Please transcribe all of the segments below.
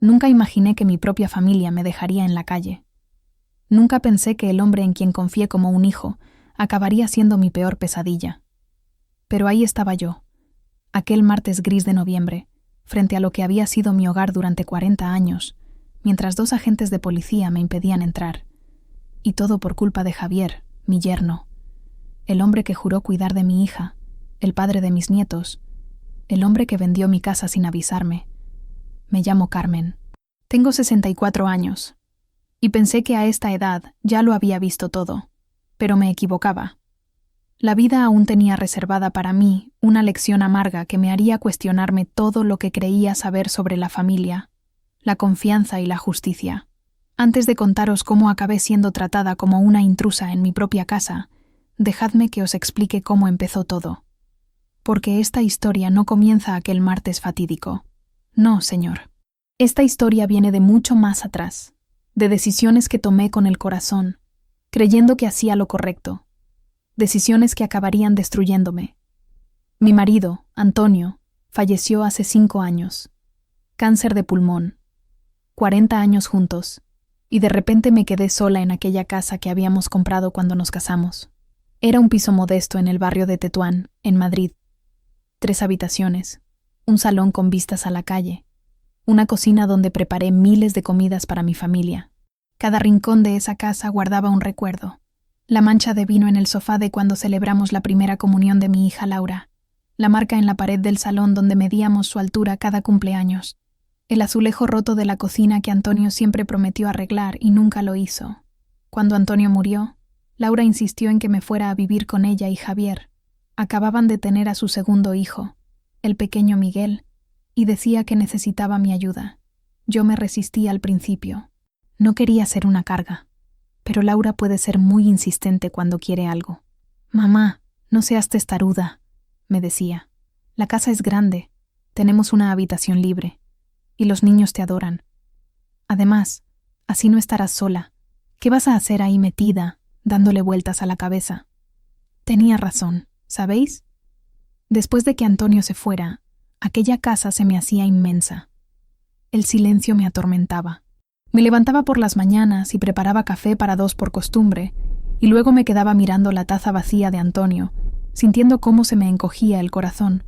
Nunca imaginé que mi propia familia me dejaría en la calle. Nunca pensé que el hombre en quien confié como un hijo acabaría siendo mi peor pesadilla. Pero ahí estaba yo, aquel martes gris de noviembre, frente a lo que había sido mi hogar durante 40 años, mientras 2 agentes de policía me impedían entrar. Y todo por culpa de Javier, mi yerno, el hombre que juró cuidar de mi hija, el padre de mis nietos, el hombre que vendió mi casa sin avisarme. Me llamo Carmen. Tengo 64 años, y pensé que a esta edad ya lo había visto todo, pero me equivocaba. La vida aún tenía reservada para mí una lección amarga que me haría cuestionarme todo lo que creía saber sobre la familia, la confianza y la justicia. Antes de contaros cómo acabé siendo tratada como una intrusa en mi propia casa, dejadme que os explique cómo empezó todo. Porque esta historia no comienza aquel martes fatídico. No, señor. Esta historia viene de mucho más atrás, de decisiones que tomé con el corazón, creyendo que hacía lo correcto, decisiones que acabarían destruyéndome. Mi marido, Antonio, falleció hace 5 años. Cáncer de pulmón. 40 años juntos, y de repente me quedé sola en aquella casa que habíamos comprado cuando nos casamos. Era un piso modesto en el barrio de Tetuán, en Madrid. 3 habitaciones, un salón con vistas a la calle, una cocina donde preparé miles de comidas para mi familia. Cada rincón de esa casa guardaba un recuerdo. La mancha de vino en el sofá de cuando celebramos la primera comunión de mi hija Laura, la marca en la pared del salón donde medíamos su altura cada cumpleaños, el azulejo roto de la cocina que Antonio siempre prometió arreglar y nunca lo hizo. Cuando Antonio murió, Laura insistió en que me fuera a vivir con ella y Javier. Acababan de tener a su segundo hijo, el pequeño Miguel, y decía que necesitaba mi ayuda. Yo me resistí al principio. No quería ser una carga, pero Laura puede ser muy insistente cuando quiere algo. «Mamá, no seas testaruda», me decía. «La casa es grande, tenemos una habitación libre, y los niños te adoran. Además, así no estarás sola. ¿Qué vas a hacer ahí metida, dándole vueltas a la cabeza?» Tenía razón, ¿sabéis? Después de que Antonio se fuera, aquella casa se me hacía inmensa. El silencio me atormentaba. Me levantaba por las mañanas y preparaba café para 2 por costumbre, y luego me quedaba mirando la taza vacía de Antonio, sintiendo cómo se me encogía el corazón.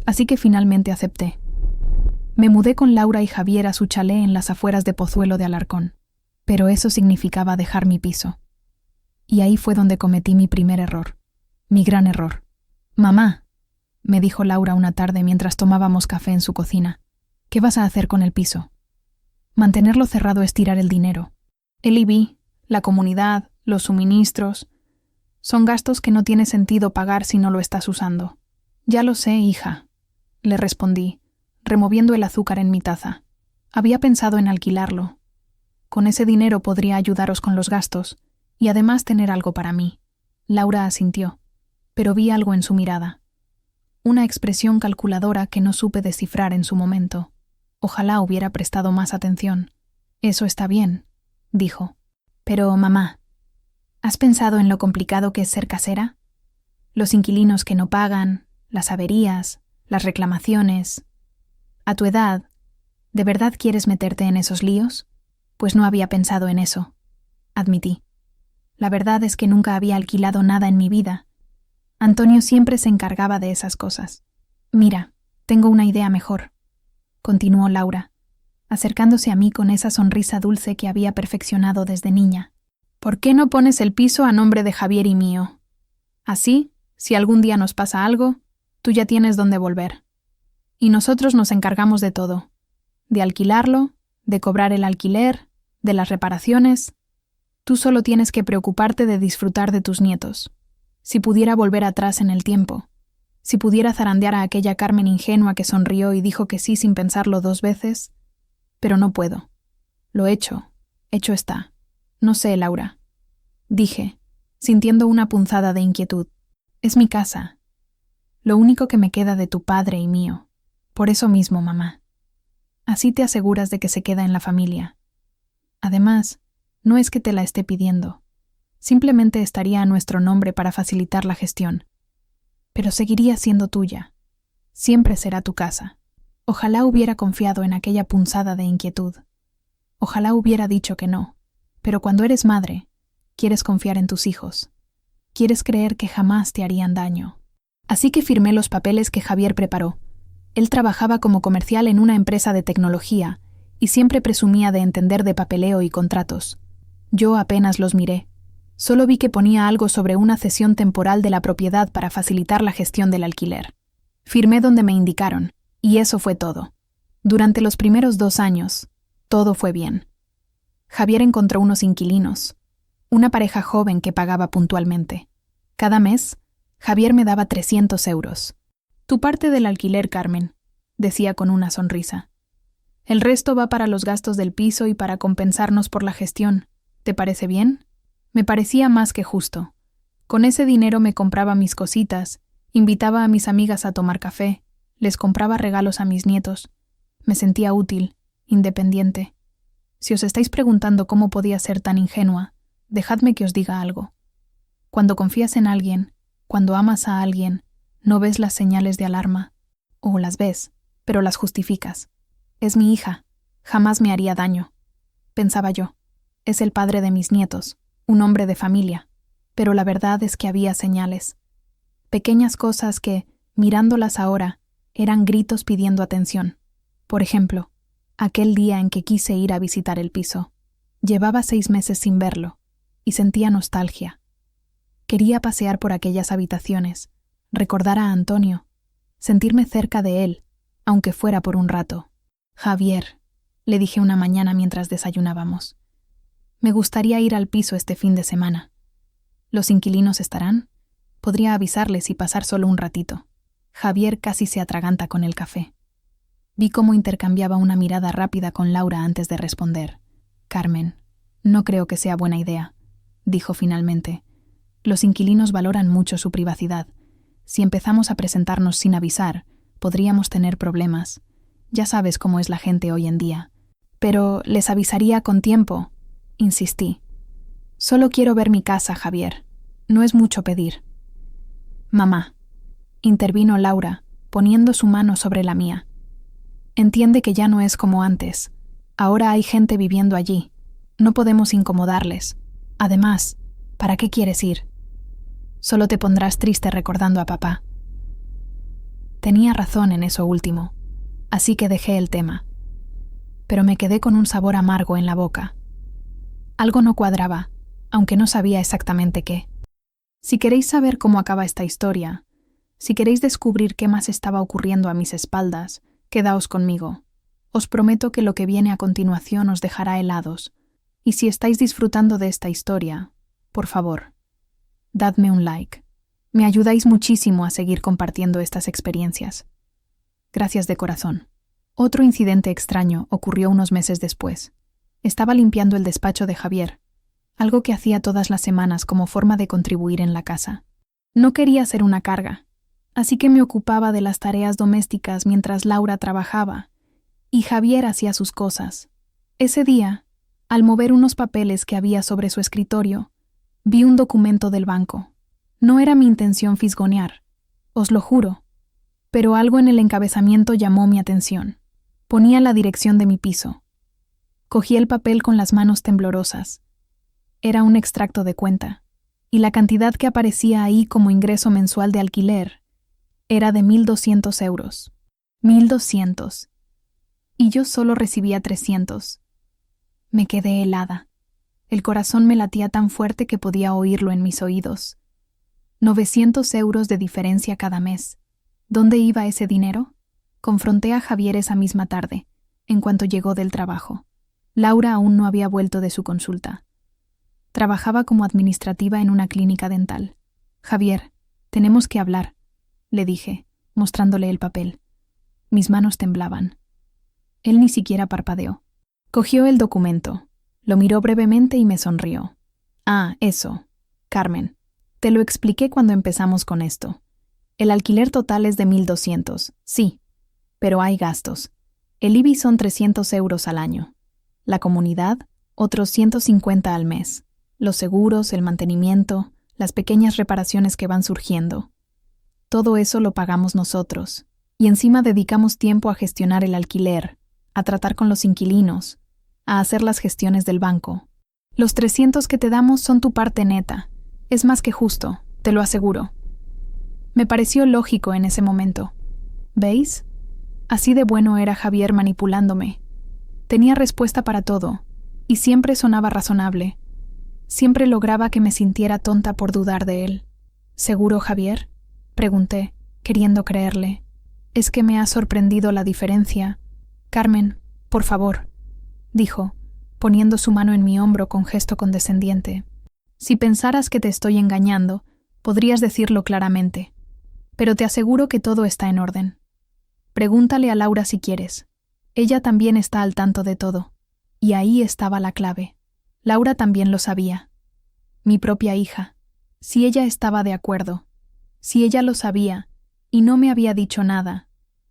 Así que finalmente acepté. Me mudé con Laura y Javier a su chalé en las afueras de Pozuelo de Alarcón, pero eso significaba dejar mi piso. Y ahí fue donde cometí mi primer error, mi gran error. «Mamá», me dijo Laura una tarde mientras tomábamos café en su cocina, «¿qué vas a hacer con el piso?» Mantenerlo cerrado es tirar el dinero. El IBI, la comunidad, los suministros, son gastos que no tiene sentido pagar si no lo estás usando. «Ya lo sé, hija», le respondí, removiendo el azúcar en mi taza. Había pensado en alquilarlo. Con ese dinero podría ayudaros con los gastos y además tener algo para mí. Laura asintió, pero vi algo en su mirada. Una expresión calculadora que no supe descifrar en su momento. Ojalá hubiera prestado más atención. «Eso está bien», dijo. «Pero, mamá, ¿has pensado en lo complicado que es ser casera? Los inquilinos que no pagan, las averías, las reclamaciones. A tu edad, ¿de verdad quieres meterte en esos líos?» «Pues no había pensado en eso», admití. La verdad es que nunca había alquilado nada en mi vida. Antonio siempre se encargaba de esas cosas. «Mira, tengo una idea mejor», continuó Laura, acercándose a mí con esa sonrisa dulce que había perfeccionado desde niña. «¿Por qué no pones el piso a nombre de Javier y mío? Así, si algún día nos pasa algo, tú ya tienes dónde volver. Y nosotros nos encargamos de todo, de alquilarlo, de cobrar el alquiler, de las reparaciones. Tú solo tienes que preocuparte de disfrutar de tus nietos. Si pudiera volver atrás en el tiempo, si pudiera zarandear a aquella Carmen ingenua que sonrió y dijo que sí sin pensarlo 2 veces, pero no puedo. Lo hecho está. No sé, Laura», dije, sintiendo una punzada de inquietud. «Es mi casa. Lo único que me queda de tu padre y mío. Por eso mismo, mamá. Así te aseguras de que se queda en la familia. Además, no es que te la esté pidiendo. Simplemente estaría a nuestro nombre para facilitar la gestión. Pero seguiría siendo tuya. Siempre será tu casa». Ojalá hubiera confiado en aquella punzada de inquietud. Ojalá hubiera dicho que no. Pero cuando eres madre, quieres confiar en tus hijos. Quieres creer que jamás te harían daño. Así que firmé los papeles que Javier preparó. Él trabajaba como comercial en una empresa de tecnología y siempre presumía de entender de papeleo y contratos. Yo apenas los miré. Solo vi que ponía algo sobre una cesión temporal de la propiedad para facilitar la gestión del alquiler. Firmé donde me indicaron, y eso fue todo. Durante los primeros 2 años, todo fue bien. Javier encontró unos inquilinos, una pareja joven que pagaba puntualmente. Cada mes, Javier me daba 300 euros. Tu parte del alquiler, Carmen, decía con una sonrisa. El resto va para los gastos del piso y para compensarnos por la gestión. ¿Te parece bien? Me parecía más que justo. Con ese dinero me compraba mis cositas, invitaba a mis amigas a tomar café, les compraba regalos a mis nietos. Me sentía útil, independiente. Si os estáis preguntando cómo podía ser tan ingenua, dejadme que os diga algo. Cuando confías en alguien, cuando amas a alguien, no ves las señales de alarma. O las ves, pero las justificas. Es mi hija, jamás me haría daño. Pensaba yo. Es el padre de mis nietos, un hombre de familia. Pero la verdad es que había señales. Pequeñas cosas que, mirándolas ahora, eran gritos pidiendo atención. Por ejemplo, aquel día en que quise ir a visitar el piso. Llevaba 6 meses sin verlo, y sentía nostalgia. Quería pasear por aquellas habitaciones, recordar a Antonio, sentirme cerca de él, aunque fuera por un rato. Javier, le dije una mañana mientras desayunábamos. Me gustaría ir al piso este fin de semana. ¿Los inquilinos estarán? Podría avisarles y pasar solo un ratito. Javier casi se atraganta con el café. Vi cómo intercambiaba una mirada rápida con Laura antes de responder. Carmen, no creo que sea buena idea, dijo finalmente. Los inquilinos valoran mucho su privacidad. Si empezamos a presentarnos sin avisar, podríamos tener problemas. Ya sabes cómo es la gente hoy en día. Pero les avisaría con tiempo, insistí. Solo quiero ver mi casa, Javier. No es mucho pedir. Mamá, intervino Laura, poniendo su mano sobre la mía. Entiende que ya no es como antes. Ahora hay gente viviendo allí. No podemos incomodarles. Además, ¿para qué quieres ir? Solo te pondrás triste recordando a papá. Tenía razón en eso último, así que dejé el tema. Pero me quedé con un sabor amargo en la boca. Algo no cuadraba, aunque no sabía exactamente qué. Si queréis saber cómo acaba esta historia, si queréis descubrir qué más estaba ocurriendo a mis espaldas, quedaos conmigo. Os prometo que lo que viene a continuación os dejará helados. Y si estáis disfrutando de esta historia, por favor, dadme un like. Me ayudáis muchísimo a seguir compartiendo estas experiencias. Gracias de corazón. Otro incidente extraño ocurrió unos meses después. Estaba limpiando el despacho de Javier, algo que hacía todas las semanas como forma de contribuir en la casa. No quería ser una carga, así que me ocupaba de las tareas domésticas mientras Laura trabajaba, y Javier hacía sus cosas. Ese día, al mover unos papeles que había sobre su escritorio, vi un documento del banco. No era mi intención fisgonear, os lo juro, pero algo en el encabezamiento llamó mi atención. Ponía la dirección de mi piso. Cogí el papel con las manos temblorosas. Era un extracto de cuenta, y la cantidad que aparecía ahí como ingreso mensual de alquiler era de 1.200 euros. 1.200. Y yo solo recibía 300. Me quedé helada. El corazón me latía tan fuerte que podía oírlo en mis oídos. 900 euros de diferencia cada mes. ¿Dónde iba ese dinero? Confronté a Javier esa misma tarde, en cuanto llegó del trabajo. Laura aún no había vuelto de su consulta. Trabajaba como administrativa en una clínica dental. Javier, tenemos que hablar, le dije, mostrándole el papel. Mis manos temblaban. Él ni siquiera parpadeó. Cogió el documento, lo miró brevemente y me sonrió. Ah, eso. Carmen, te lo expliqué cuando empezamos con esto. El alquiler total es de 1.200, sí, pero hay gastos. El IBI son 300 euros al año. La comunidad, otros 150 al mes. Los seguros, el mantenimiento, las pequeñas reparaciones que van surgiendo. Todo eso lo pagamos nosotros. Y encima dedicamos tiempo a gestionar el alquiler, a tratar con los inquilinos, a hacer las gestiones del banco. Los 300 que te damos son tu parte neta. Es más que justo, te lo aseguro. Me pareció lógico en ese momento. ¿Veis? Así de bueno era Javier manipulándome. Tenía respuesta para todo, y siempre sonaba razonable. Siempre lograba que me sintiera tonta por dudar de él. ¿Seguro, Javier?, pregunté, queriendo creerle. Es que me ha sorprendido la diferencia. Carmen, por favor, dijo, poniendo su mano en mi hombro con gesto condescendiente. Si pensaras que te estoy engañando, podrías decirlo claramente. Pero te aseguro que todo está en orden. Pregúntale a Laura si quieres. Ella también está al tanto de todo. Y ahí estaba la clave. Laura también lo sabía. Mi propia hija. Si ella estaba de acuerdo, si ella lo sabía y no me había dicho nada,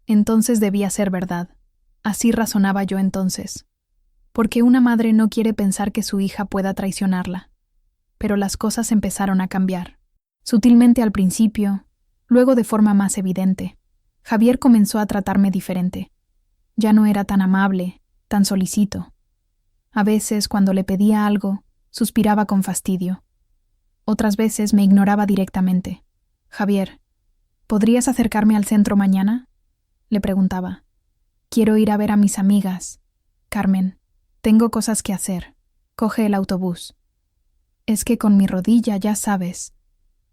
entonces debía ser verdad. Así razonaba yo entonces. Porque una madre no quiere pensar que su hija pueda traicionarla. Pero las cosas empezaron a cambiar. Sutilmente al principio, luego de forma más evidente. Javier comenzó a tratarme diferente. Ya no era tan amable, tan solicito. A veces, cuando le pedía algo, suspiraba con fastidio. Otras veces me ignoraba directamente. Javier, ¿podrías acercarme al centro mañana?, le preguntaba. Quiero ir a ver a mis amigas. Carmen, tengo cosas que hacer. Coge el autobús. Es que con mi rodilla, ya sabes.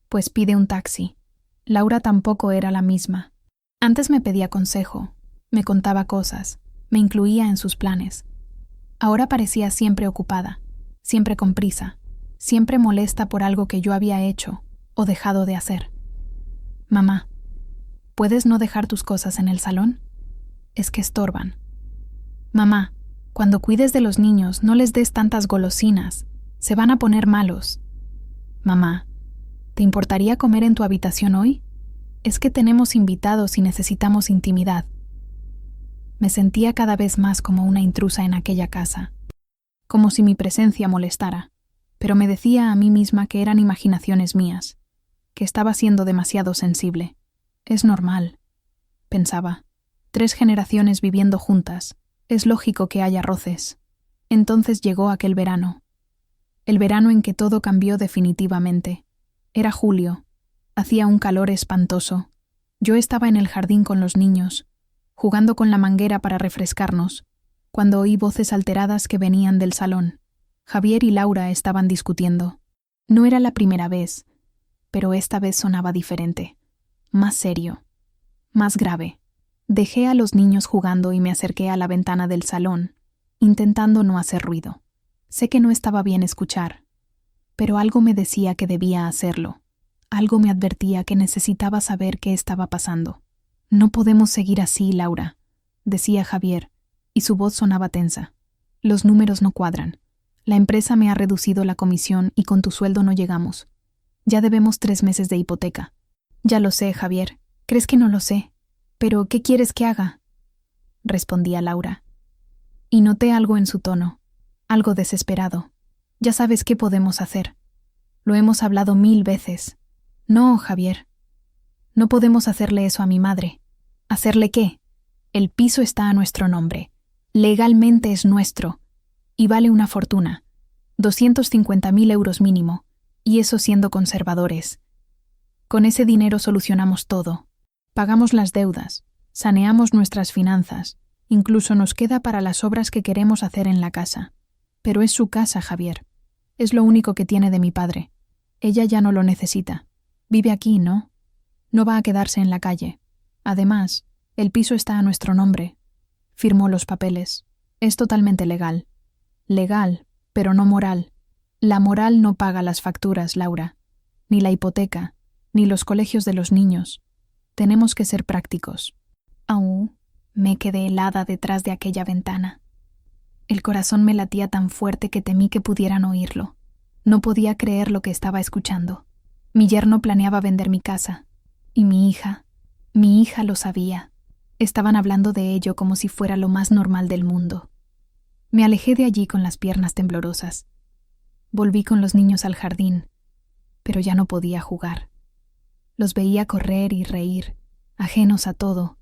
Pues pide un taxi. Laura tampoco era la misma. Antes me pedía consejo, me contaba cosas, me incluía en sus planes. Ahora parecía siempre ocupada, siempre con prisa, siempre molesta por algo que yo había hecho o dejado de hacer. Mamá, ¿puedes no dejar tus cosas en el salón? Es que estorban. Mamá, cuando cuides de los niños no les des tantas golosinas, se van a poner malos. Mamá, ¿te importaría comer en tu habitación hoy? Es que tenemos invitados y necesitamos intimidad. Me sentía cada vez más como una intrusa en aquella casa, como si mi presencia molestara, pero me decía a mí misma que eran imaginaciones mías, que estaba siendo demasiado sensible. Es normal, pensaba. 3 generaciones viviendo juntas, es lógico que haya roces. Entonces llegó aquel verano. El verano en que todo cambió definitivamente. Era julio. Hacía un calor espantoso. Yo estaba en el jardín con los niños, jugando con la manguera para refrescarnos, cuando oí voces alteradas que venían del salón. Javier y Laura estaban discutiendo. No era la primera vez, pero esta vez sonaba diferente, más serio, más grave. Dejé a los niños jugando y me acerqué a la ventana del salón, intentando no hacer ruido. Sé que no estaba bien escuchar, pero algo me decía que debía hacerlo. Algo me advertía que necesitaba saber qué estaba pasando. No podemos seguir así, Laura, decía Javier, y su voz sonaba tensa. Los números no cuadran. La empresa me ha reducido la comisión y con tu sueldo no llegamos. Ya debemos 3 meses de hipoteca. Ya lo sé, Javier. ¿Crees que no lo sé? ¿Pero qué quieres que haga?, respondía Laura. Y noté algo en su tono, algo desesperado. Ya sabes qué podemos hacer. Lo hemos hablado 1000 veces. No, Javier. No podemos hacerle eso a mi madre. ¿Hacerle qué? El piso está a nuestro nombre. Legalmente es nuestro. Y vale una fortuna. 250.000 euros mínimo. Y eso siendo conservadores. Con ese dinero solucionamos todo. Pagamos las deudas. Saneamos nuestras finanzas. Incluso nos queda para las obras que queremos hacer en la casa. Pero es su casa, Javier. Es lo único que tiene de mi padre. Ella ya no lo necesita. Vive aquí, ¿no? No va a quedarse en la calle. Además, el piso está a nuestro nombre. Firmó los papeles. Es totalmente legal. Legal, pero no moral. La moral no paga las facturas, Laura. Ni la hipoteca, ni los colegios de los niños. Tenemos que ser prácticos. Aún me quedé helada detrás de aquella ventana. El corazón me latía tan fuerte que temí que pudieran oírlo. No podía creer lo que estaba escuchando. Mi yerno planeaba vender mi casa. Y mi hija lo sabía. Estaban hablando de ello como si fuera lo más normal del mundo. Me alejé de allí con las piernas temblorosas. Volví con los niños al jardín, pero ya no podía jugar. Los veía correr y reír, ajenos a todo,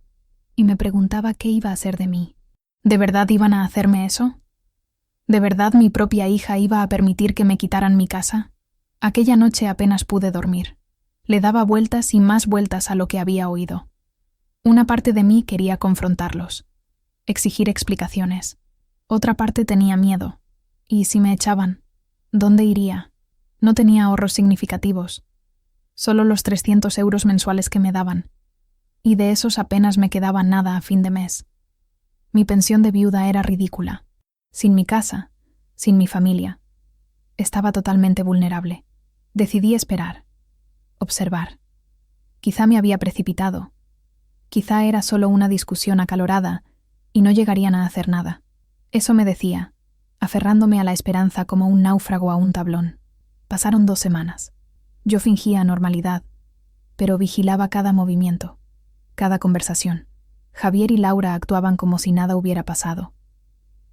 y me preguntaba qué iba a hacer de mí. ¿De verdad iban a hacerme eso? ¿De verdad mi propia hija iba a permitir que me quitaran mi casa? Aquella noche apenas pude dormir. Le daba vueltas y más vueltas a lo que había oído. Una parte de mí quería confrontarlos, exigir explicaciones. Otra parte tenía miedo. ¿Y si me echaban? ¿Dónde iría? No tenía ahorros significativos. Solo los 300 euros mensuales que me daban. Y de esos apenas me quedaba nada a fin de mes. Mi pensión de viuda era ridícula. Sin mi casa, sin mi familia. Estaba totalmente vulnerable. Decidí esperar. Observar. Quizá me había precipitado. Quizá era solo una discusión acalorada y no llegarían a hacer nada. Eso me decía, aferrándome a la esperanza como un náufrago a un tablón. Pasaron 2 semanas. Yo fingía normalidad, pero vigilaba cada movimiento, cada conversación. Javier y Laura actuaban como si nada hubiera pasado.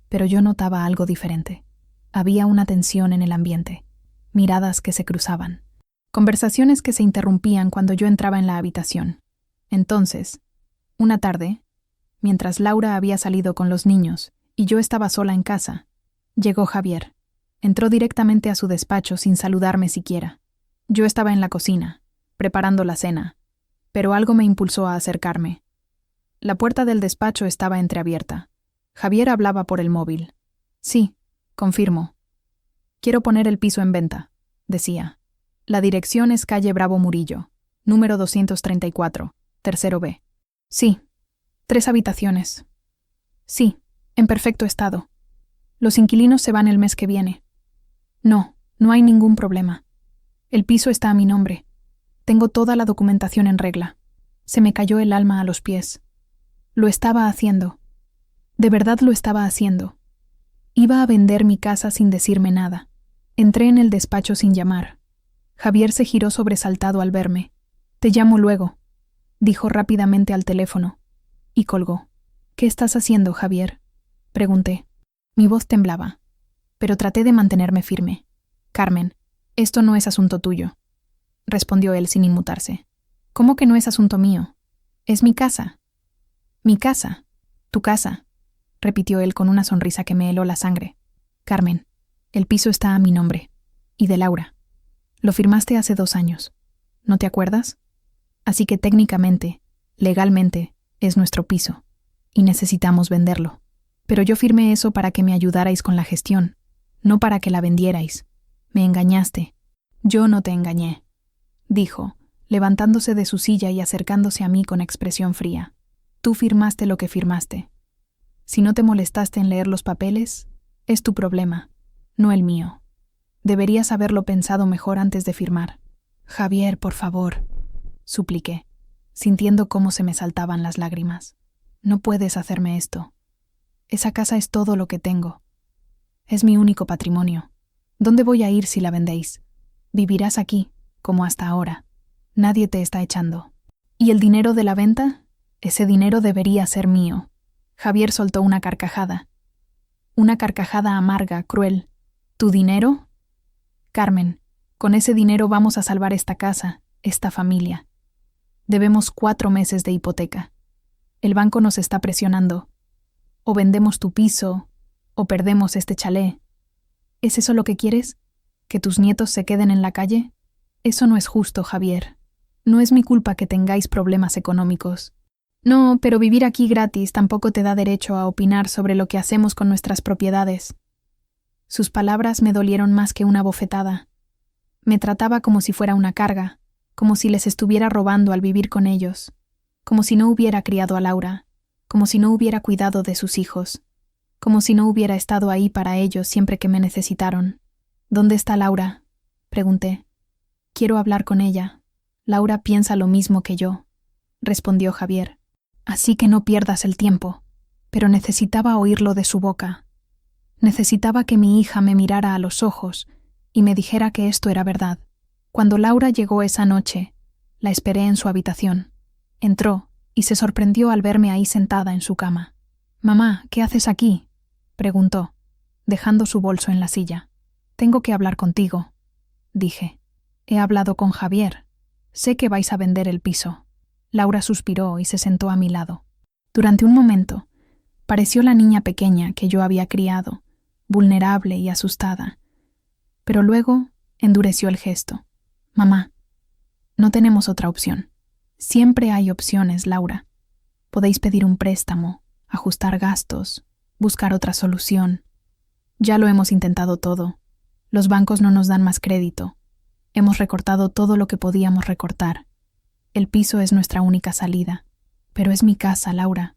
Pero yo notaba algo diferente. Había una tensión en el ambiente, miradas que se cruzaban, conversaciones que se interrumpían cuando yo entraba en la habitación. Entonces, una tarde, mientras Laura había salido con los niños y yo estaba sola en casa, llegó Javier. Entró directamente a su despacho sin saludarme siquiera. Yo estaba en la cocina, preparando la cena, pero algo me impulsó a acercarme. La puerta del despacho estaba entreabierta. Javier hablaba por el móvil. Sí, confirmo. Quiero poner el piso en venta, decía. La dirección es calle Bravo Murillo, número 234, tercero B. Sí, 3 habitaciones. Sí, en perfecto estado. Los inquilinos se van el mes que viene. No, no hay ningún problema. El piso está a mi nombre. Tengo toda la documentación en regla. Se me cayó el alma a los pies. Lo estaba haciendo. De verdad lo estaba haciendo. Iba a vender mi casa sin decirme nada. Entré en el despacho sin llamar. Javier se giró sobresaltado al verme. Te llamo luego, dijo rápidamente al teléfono, y colgó. ¿Qué estás haciendo, Javier?, pregunté. Mi voz temblaba, pero traté de mantenerme firme. Carmen, esto no es asunto tuyo, respondió él sin inmutarse. ¿Cómo que no es asunto mío? Es mi casa. Mi casa. Tu casa, repitió él con una sonrisa que me heló la sangre. Carmen, el piso está a mi nombre, y de Laura. Lo firmaste hace 2 años. ¿No te acuerdas? Así que técnicamente, legalmente, es nuestro piso, y necesitamos venderlo. Pero yo firmé eso para que me ayudarais con la gestión, no para que la vendierais. Me engañaste. Yo no te engañé, dijo, levantándose de su silla y acercándose a mí con expresión fría. Tú firmaste lo que firmaste. Si no te molestaste en leer los papeles, es tu problema, no el mío. Deberías haberlo pensado mejor antes de firmar. Javier, por favor, supliqué, sintiendo cómo se me saltaban las lágrimas. No puedes hacerme esto. Esa casa es todo lo que tengo. Es mi único patrimonio. ¿Dónde voy a ir si la vendéis? Vivirás aquí, como hasta ahora. Nadie te está echando. ¿Y el dinero de la venta? Ese dinero debería ser mío. Javier soltó una carcajada. Una carcajada amarga, cruel. ¿Tu dinero? Carmen, con ese dinero vamos a salvar esta casa, esta familia. Debemos 4 meses de hipoteca. El banco nos está presionando. O vendemos tu piso, o perdemos este chalet. ¿Es eso lo que quieres? ¿Que tus nietos se queden en la calle? Eso no es justo, Javier. No es mi culpa que tengáis problemas económicos. No, pero vivir aquí gratis tampoco te da derecho a opinar sobre lo que hacemos con nuestras propiedades. Sus palabras me dolieron más que una bofetada. Me trataba como si fuera una carga, como si les estuviera robando al vivir con ellos, como si no hubiera criado a Laura, como si no hubiera cuidado de sus hijos, como si no hubiera estado ahí para ellos siempre que me necesitaron. ¿Dónde está Laura?, pregunté. Quiero hablar con ella. Laura piensa lo mismo que yo, respondió Javier. Así que no pierdas el tiempo. Pero necesitaba oírlo de su boca. Necesitaba que mi hija me mirara a los ojos y me dijera que esto era verdad. Cuando Laura llegó esa noche, la esperé en su habitación. Entró y se sorprendió al verme ahí sentada en su cama. «Mamá, ¿qué haces aquí?», preguntó, dejando su bolso en la silla. «Tengo que hablar contigo», dije. «He hablado con Javier. Sé que vais a vender el piso». Laura suspiró y se sentó a mi lado. Durante un momento, pareció la niña pequeña que yo había criado, vulnerable y asustada. Pero luego endureció el gesto. Mamá, no tenemos otra opción. Siempre hay opciones, Laura. Podéis pedir un préstamo, ajustar gastos, buscar otra solución. Ya lo hemos intentado todo. Los bancos no nos dan más crédito. Hemos recortado todo lo que podíamos recortar. El piso es nuestra única salida. Pero es mi casa, Laura.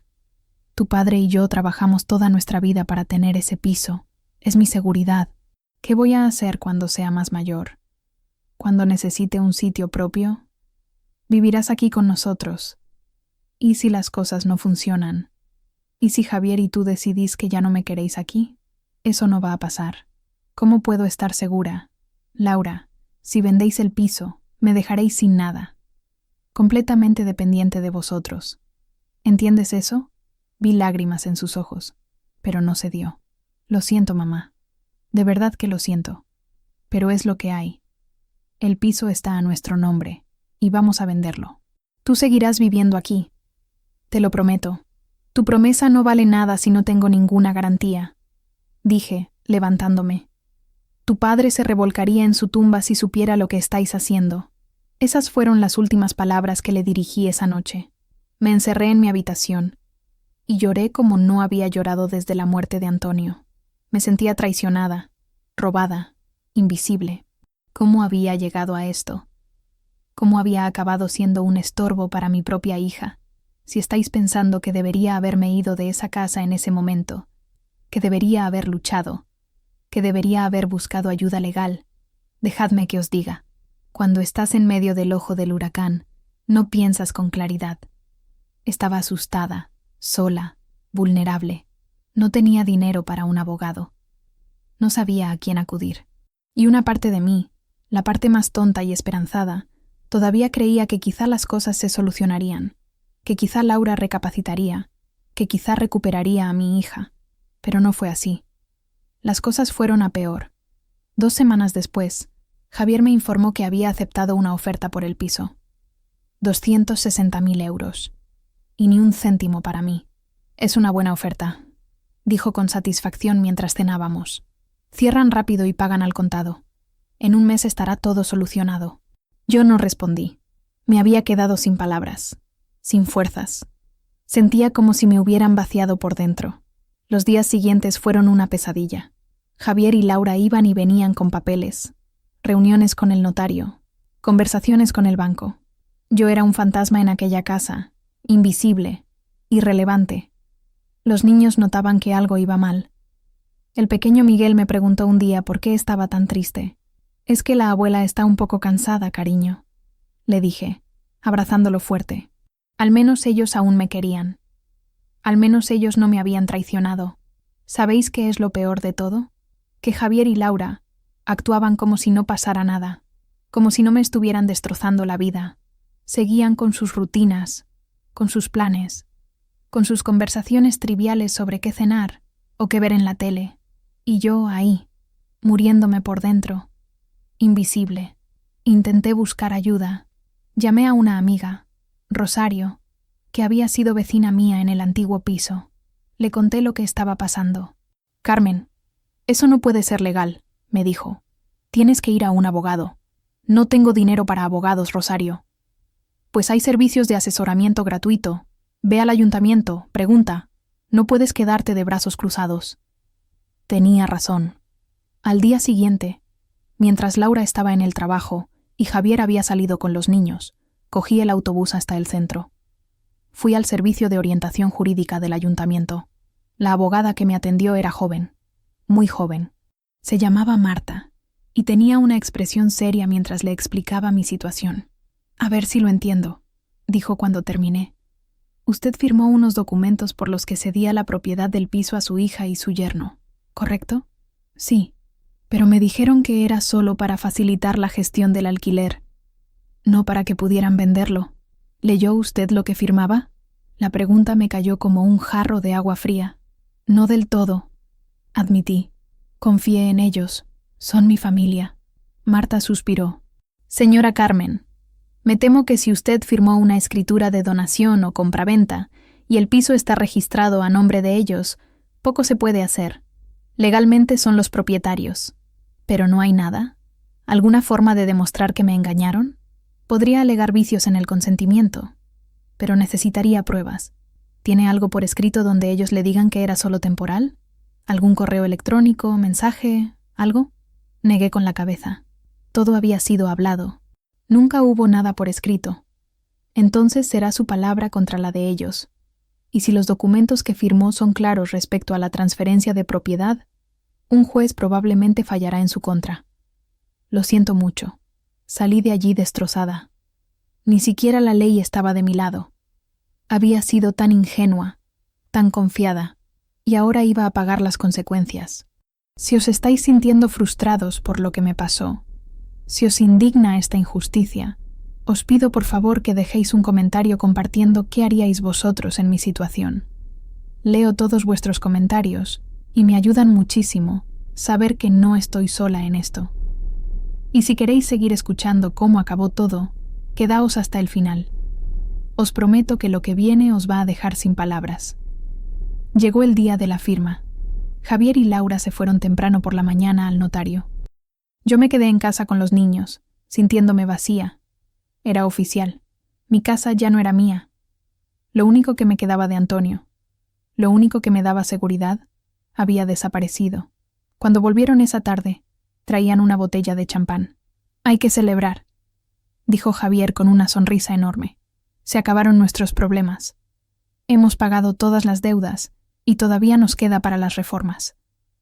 Tu padre y yo trabajamos toda nuestra vida para tener ese piso. Es mi seguridad. ¿Qué voy a hacer cuando sea más mayor? Cuando necesite un sitio propio, vivirás aquí con nosotros. ¿Y si las cosas no funcionan? ¿Y si Javier y tú decidís que ya no me queréis aquí? Eso no va a pasar. ¿Cómo puedo estar segura? Laura, si vendéis el piso, me dejaréis sin nada. Completamente dependiente de vosotros. ¿Entiendes eso? Vi lágrimas en sus ojos, pero no se dio. Lo siento, mamá. De verdad que lo siento. Pero es lo que hay. El piso está a nuestro nombre, y vamos a venderlo. Tú seguirás viviendo aquí. Te lo prometo. Tu promesa no vale nada si no tengo ninguna garantía, dije, levantándome. Tu padre se revolcaría en su tumba si supiera lo que estáis haciendo. Esas fueron las últimas palabras que le dirigí esa noche. Me encerré en mi habitación y lloré como no había llorado desde la muerte de Antonio. Me sentía traicionada, robada, invisible. ¿Cómo había llegado a esto? ¿Cómo había acabado siendo un estorbo para mi propia hija? Si estáis pensando que debería haberme ido de esa casa en ese momento, que debería haber luchado, que debería haber buscado ayuda legal, dejadme que os diga, cuando estás en medio del ojo del huracán, no piensas con claridad. Estaba asustada, sola, vulnerable. No tenía dinero para un abogado. No sabía a quién acudir. Y una parte de mí, la parte más tonta y esperanzada, todavía creía que quizá las cosas se solucionarían, que quizá Laura recapacitaría, que quizá recuperaría a mi hija. Pero no fue así. Las cosas fueron a peor. 2 semanas después, Javier me informó que había aceptado una oferta por el piso. 260.000 euros. Y ni un céntimo para mí. Es una buena oferta, dijo con satisfacción mientras cenábamos. Cierran rápido y pagan al contado. En un mes estará todo solucionado. Yo no respondí. Me había quedado sin palabras, sin fuerzas. Sentía como si me hubieran vaciado por dentro. Los días siguientes fueron una pesadilla. Javier y Laura iban y venían con papeles, reuniones con el notario, conversaciones con el banco. Yo era un fantasma en aquella casa, invisible, irrelevante. Los niños notaban que algo iba mal. El pequeño Miguel me preguntó un día por qué estaba tan triste. «Es que la abuela está un poco cansada, cariño», le dije, abrazándolo fuerte. Al menos ellos aún me querían. Al menos ellos no me habían traicionado. ¿Sabéis qué es lo peor de todo? Que Javier y Laura actuaban como si no pasara nada, como si no me estuvieran destrozando la vida. Seguían con sus rutinas, con sus planes, con sus conversaciones triviales sobre qué cenar o qué ver en la tele. Y yo ahí, muriéndome por dentro, invisible. Intenté buscar ayuda. Llamé a una amiga, Rosario, que había sido vecina mía en el antiguo piso. Le conté lo que estaba pasando. «Carmen, eso no puede ser legal», me dijo. «Tienes que ir a un abogado». «No tengo dinero para abogados, Rosario». «Pues hay servicios de asesoramiento gratuito. Ve al ayuntamiento, pregunta. No puedes quedarte de brazos cruzados». Tenía razón. Al día siguiente, mientras Laura estaba en el trabajo y Javier había salido con los niños, cogí el autobús hasta el centro. Fui al servicio de orientación jurídica del ayuntamiento. La abogada que me atendió era joven, muy joven. Se llamaba Marta y tenía una expresión seria mientras le explicaba mi situación. «A ver si lo entiendo», dijo cuando terminé. «Usted firmó unos documentos por los que cedía la propiedad del piso a su hija y su yerno, ¿correcto?» «Sí, pero me dijeron que era solo para facilitar la gestión del alquiler, no para que pudieran venderlo. ¿Leyó usted lo que firmaba?» La pregunta me cayó como un jarro de agua fría. «No del todo», admití. «Confié en ellos. Son mi familia». Marta suspiró. «Señora Carmen, me temo que si usted firmó una escritura de donación o compraventa y el piso está registrado a nombre de ellos, poco se puede hacer. Legalmente son los propietarios. ¿Pero no hay nada? ¿Alguna forma de demostrar que me engañaron? Podría alegar vicios en el consentimiento, pero necesitaría pruebas. ¿Tiene algo por escrito donde ellos le digan que era solo temporal? ¿Algún correo electrónico, mensaje, algo? Negué con la cabeza. Todo había sido hablado. Nunca hubo nada por escrito. Entonces será su palabra contra la de ellos. Y si los documentos que firmó son claros respecto a la transferencia de propiedad, un juez probablemente fallará en su contra. Lo siento mucho. Salí de allí destrozada. Ni siquiera la ley estaba de mi lado. Había sido tan ingenua, tan confiada, y ahora iba a pagar las consecuencias. Si os estáis sintiendo frustrados por lo que me pasó, si os indigna esta injusticia, os pido por favor que dejéis un comentario compartiendo qué haríais vosotros en mi situación. Leo todos vuestros comentarios y me ayudan muchísimo saber que no estoy sola en esto. Y si queréis seguir escuchando cómo acabó todo, quedaos hasta el final. Os prometo que lo que viene os va a dejar sin palabras. Llegó el día de la firma. Javier y Laura se fueron temprano por la mañana al notario. Yo me quedé en casa con los niños, sintiéndome vacía. Era oficial. Mi casa ya no era mía. Lo único que me quedaba de Antonio, lo único que me daba seguridad, había desaparecido. Cuando volvieron esa tarde, traían una botella de champán. «Hay que celebrar», dijo Javier con una sonrisa enorme. «Se acabaron nuestros problemas. Hemos pagado todas las deudas y todavía nos queda para las reformas».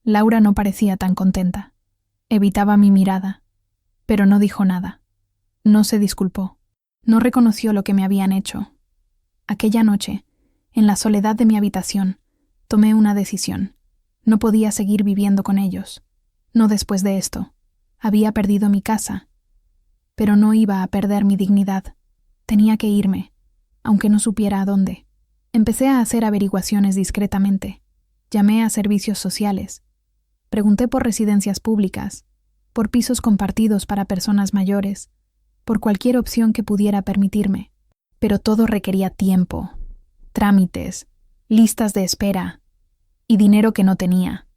Laura no parecía tan contenta. Evitaba mi mirada, pero no dijo nada. No se disculpó. No reconoció lo que me habían hecho. Aquella noche, en la soledad de mi habitación, tomé una decisión. No podía seguir viviendo con ellos. No después de esto. Había perdido mi casa. Pero no iba a perder mi dignidad. Tenía que irme, aunque no supiera a dónde. Empecé a hacer averiguaciones discretamente. Llamé a servicios sociales. Pregunté por residencias públicas, por pisos compartidos para personas mayores, por cualquier opción que pudiera permitirme. Pero todo requería tiempo, trámites, listas de espera y dinero que no tenía.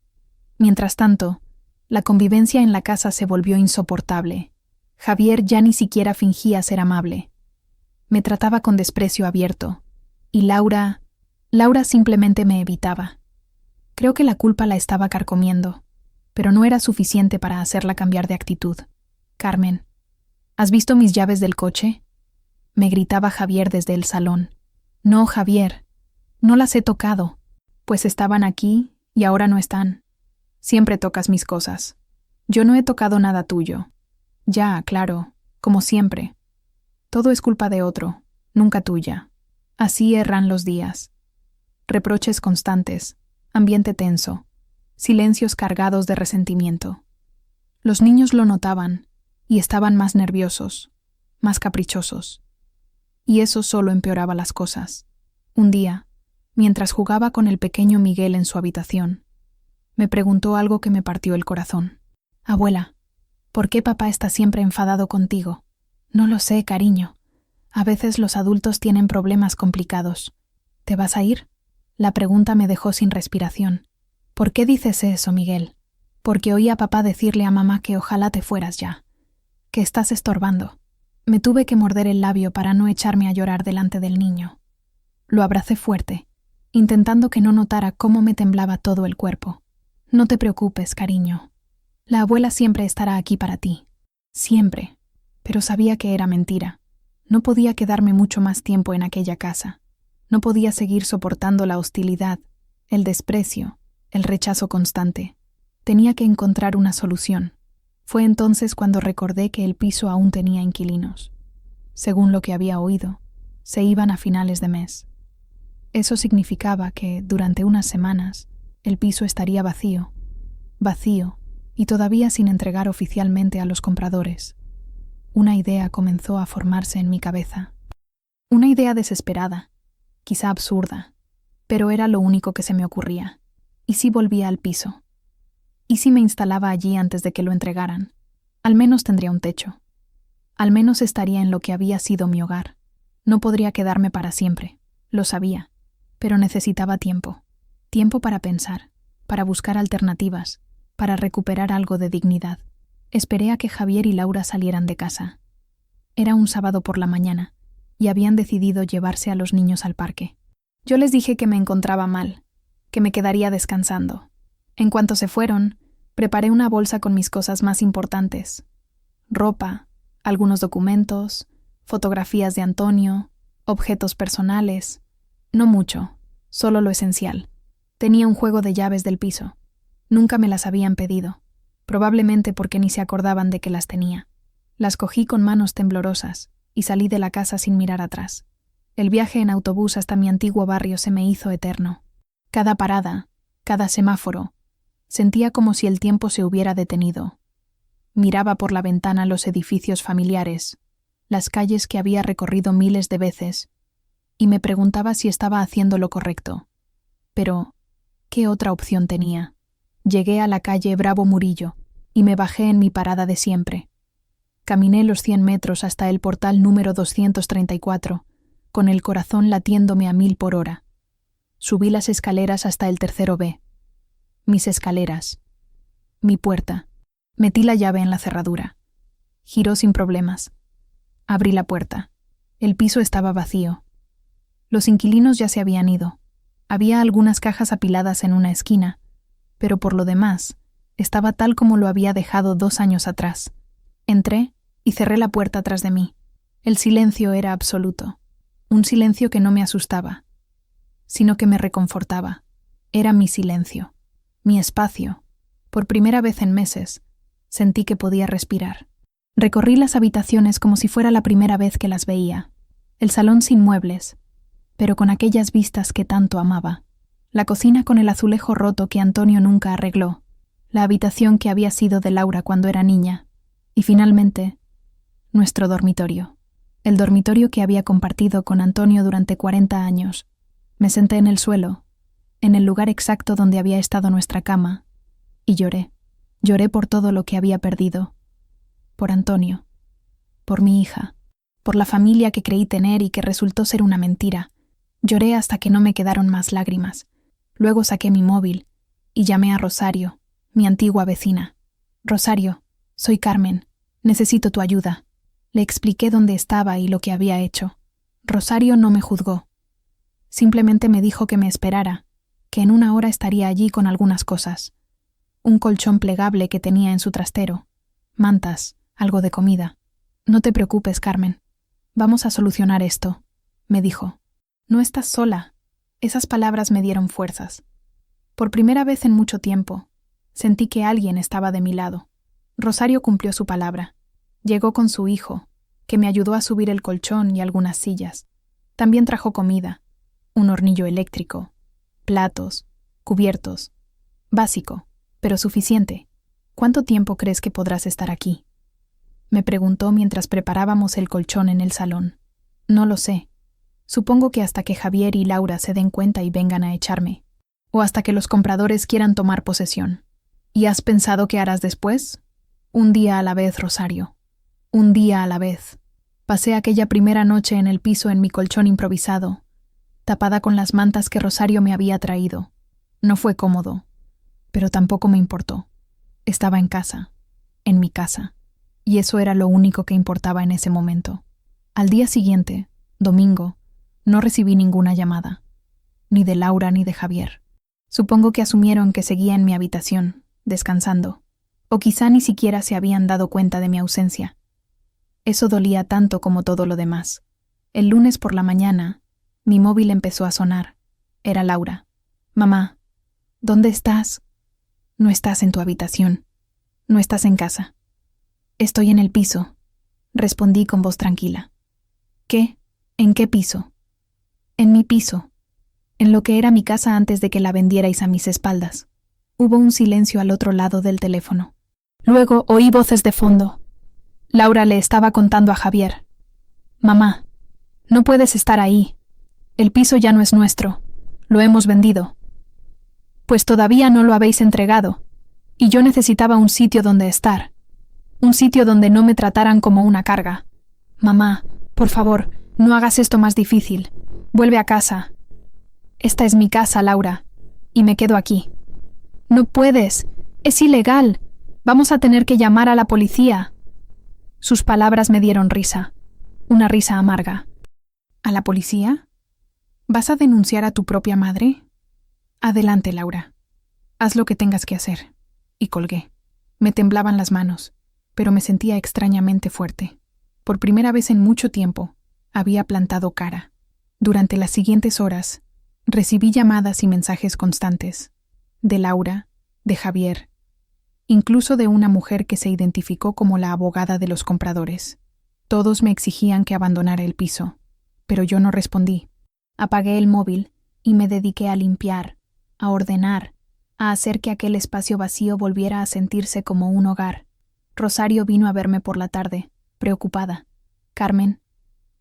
Mientras tanto, la convivencia en la casa se volvió insoportable. Javier ya ni siquiera fingía ser amable. Me trataba con desprecio abierto. Y Laura simplemente me evitaba. Creo que la culpa la estaba carcomiendo, pero no era suficiente para hacerla cambiar de actitud. «Carmen, ¿has visto mis llaves del coche?», me gritaba Javier desde el salón. «No, Javier, no las he tocado, pues estaban aquí y ahora no están. Siempre tocas mis cosas. Yo no he tocado nada tuyo. Ya, claro, como siempre. Todo es culpa de otro, nunca tuya». Así erran los días. Reproches constantes, ambiente tenso, silencios cargados de resentimiento. Los niños lo notaban y estaban más nerviosos, más caprichosos. Y eso solo empeoraba las cosas. Un día, mientras jugaba con el pequeño Miguel en su habitación, me preguntó algo que me partió el corazón. «Abuela, ¿por qué papá está siempre enfadado contigo?» «No lo sé, cariño. A veces los adultos tienen problemas complicados. ¿Te vas a ir?». La pregunta me dejó sin respiración. «¿Por qué dices eso, Miguel?». «Porque oí a papá decirle a mamá que ojalá te fueras ya, que estás estorbando». Me tuve que morder el labio para no echarme a llorar delante del niño. Lo abracé fuerte, intentando que no notara cómo me temblaba todo el cuerpo. «No te preocupes, cariño. La abuela siempre estará aquí para ti. Siempre». Pero sabía que era mentira. No podía quedarme mucho más tiempo en aquella casa. No podía seguir soportando la hostilidad, el desprecio, el rechazo constante. Tenía que encontrar una solución. Fue entonces cuando recordé que el piso aún tenía inquilinos. Según lo que había oído, se iban a finales de mes. Eso significaba que, durante unas semanas, el piso estaría vacío y todavía sin entregar oficialmente a los compradores. Una idea comenzó a formarse en mi cabeza. Una idea desesperada, quizá absurda, pero era lo único que se me ocurría. ¿Y si volvía al piso? ¿Y si me instalaba allí antes de que lo entregaran? Al menos tendría un techo. Al menos estaría en lo que había sido mi hogar. No podría quedarme para siempre, lo sabía. Pero necesitaba tiempo. Tiempo para pensar, para buscar alternativas, para recuperar algo de dignidad. Esperé a que Javier y Laura salieran de casa. Era un sábado por la mañana, y habían decidido llevarse a los niños al parque. Yo les dije que me encontraba mal, que me quedaría descansando. En cuanto se fueron, preparé una bolsa con mis cosas más importantes. Ropa, algunos documentos, fotografías de Antonio, objetos personales. No mucho, solo lo esencial. Tenía un juego de llaves del piso. Nunca me las habían pedido, probablemente porque ni se acordaban de que las tenía. Las cogí con manos temblorosas y salí de la casa sin mirar atrás. El viaje en autobús hasta mi antiguo barrio se me hizo eterno. Cada parada, cada semáforo, sentía como si el tiempo se hubiera detenido. Miraba por la ventana los edificios familiares, las calles que había recorrido miles de veces, y me preguntaba si estaba haciendo lo correcto. Pero, ¿qué otra opción tenía? Llegué a la calle Bravo Murillo y me bajé en mi parada de siempre. Caminé los 100 metros hasta el portal número 234, con el corazón latiéndome a 1000 por hora. Subí las escaleras hasta el tercero B. Mis escaleras. Mi puerta. Metí la llave en la cerradura. Giró sin problemas. Abrí la puerta. El piso estaba vacío. Los inquilinos ya se habían ido. Había algunas cajas apiladas en una esquina, pero por lo demás, estaba tal como lo había dejado 2 años atrás. Entré y cerré la puerta tras de mí. El silencio era absoluto. Un silencio que no me asustaba, sino que me reconfortaba. Era mi silencio, mi espacio. Por primera vez en meses, sentí que podía respirar. Recorrí las habitaciones como si fuera la primera vez que las veía. El salón sin muebles, pero con aquellas vistas que tanto amaba. La cocina con el azulejo roto que Antonio nunca arregló. La habitación que había sido de Laura cuando era niña. Y finalmente, nuestro dormitorio. El dormitorio que había compartido con Antonio durante 40 años. Me senté en el suelo, en el lugar exacto donde había estado nuestra cama, y lloré. Lloré por todo lo que había perdido. Por Antonio. Por mi hija. Por la familia que creí tener y que resultó ser una mentira. Lloré hasta que no me quedaron más lágrimas. Luego saqué mi móvil y llamé a Rosario, mi antigua vecina. Rosario, soy Carmen. Necesito tu ayuda. Le expliqué dónde estaba y lo que había hecho. Rosario no me juzgó. Simplemente me dijo que me esperara, que en 1 hora estaría allí con algunas cosas. Un colchón plegable que tenía en su trastero, mantas, algo de comida. No te preocupes, Carmen. Vamos a solucionar esto, me dijo. No estás sola. Esas palabras me dieron fuerzas. Por primera vez en mucho tiempo, sentí que alguien estaba de mi lado. Rosario cumplió su palabra. Llegó con su hijo, que me ayudó a subir el colchón y algunas sillas. También trajo comida, un hornillo eléctrico, platos, cubiertos. Básico, pero suficiente. ¿Cuánto tiempo crees que podrás estar aquí?, me preguntó mientras preparábamos el colchón en el salón. No lo sé. Supongo que hasta que Javier y Laura se den cuenta y vengan a echarme. O hasta que los compradores quieran tomar posesión. ¿Y has pensado qué harás después? Un día a la vez, Rosario. Un día a la vez. Pasé aquella primera noche en el piso en mi colchón improvisado, tapada con las mantas que Rosario me había traído. No fue cómodo, pero tampoco me importó. Estaba en casa, en mi casa, y eso era lo único que importaba en ese momento. Al día siguiente, domingo, no recibí ninguna llamada, ni de Laura ni de Javier. Supongo que asumieron que seguía en mi habitación, descansando, o quizá ni siquiera se habían dado cuenta de mi ausencia. Eso dolía tanto como todo lo demás. El lunes por la mañana, mi móvil empezó a sonar. Era Laura. Mamá, ¿dónde estás? No estás en tu habitación. No estás en casa. Estoy en el piso, respondí con voz tranquila. ¿Qué? ¿En qué piso? En mi piso, en lo que era mi casa antes de que la vendierais a mis espaldas. Hubo un silencio al otro lado del teléfono. Luego oí voces de fondo. Laura le estaba contando a Javier. Mamá, no puedes estar ahí. El piso ya no es nuestro. Lo hemos vendido. Pues todavía no lo habéis entregado, y yo necesitaba un sitio donde estar. Un sitio donde no me trataran como una carga. Mamá, por favor, no hagas esto más difícil. Vuelve a casa. Esta es mi casa, Laura, y me quedo aquí. No puedes. Es ilegal. Vamos a tener que llamar a la policía. Sus palabras me dieron risa. Una risa amarga. ¿A la policía? ¿Vas a denunciar a tu propia madre? Adelante, Laura. Haz lo que tengas que hacer. Y colgué. Me temblaban las manos, pero me sentía extrañamente fuerte. Por primera vez en mucho tiempo, había plantado cara. Durante las siguientes horas, recibí llamadas y mensajes constantes. De Laura, de Javier, incluso de una mujer que se identificó como la abogada de los compradores. Todos me exigían que abandonara el piso, pero yo no respondí. Apagué el móvil y me dediqué a limpiar, a ordenar, a hacer que aquel espacio vacío volviera a sentirse como un hogar. Rosario vino a verme por la tarde, preocupada. Carmen,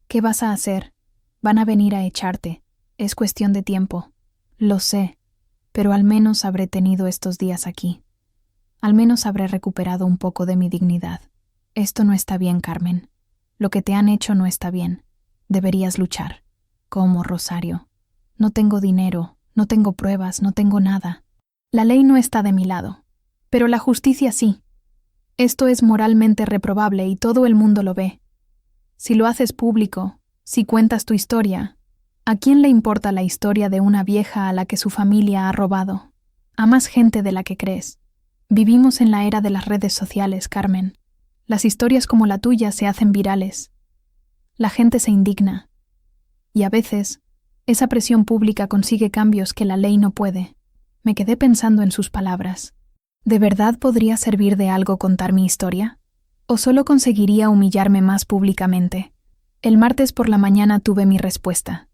¿qué vas a hacer? Van a venir a echarte. Es cuestión de tiempo. Lo sé, pero al menos habré tenido estos días aquí. Al menos habré recuperado un poco de mi dignidad. Esto no está bien, Carmen. Lo que te han hecho no está bien. Deberías luchar. ¿Cómo, Rosario? No tengo dinero, no tengo pruebas, no tengo nada. La ley no está de mi lado, pero la justicia sí. Esto es moralmente reprobable y todo el mundo lo ve. Si lo haces público, si cuentas tu historia, ¿a quién le importa la historia de una vieja a la que su familia ha robado? A más gente de la que crees. Vivimos en la era de las redes sociales, Carmen. Las historias como la tuya se hacen virales. La gente se indigna. Y a veces, esa presión pública consigue cambios que la ley no puede. Me quedé pensando en sus palabras. ¿De verdad podría servir de algo contar mi historia? ¿O solo conseguiría humillarme más públicamente? El martes por la mañana tuve mi respuesta.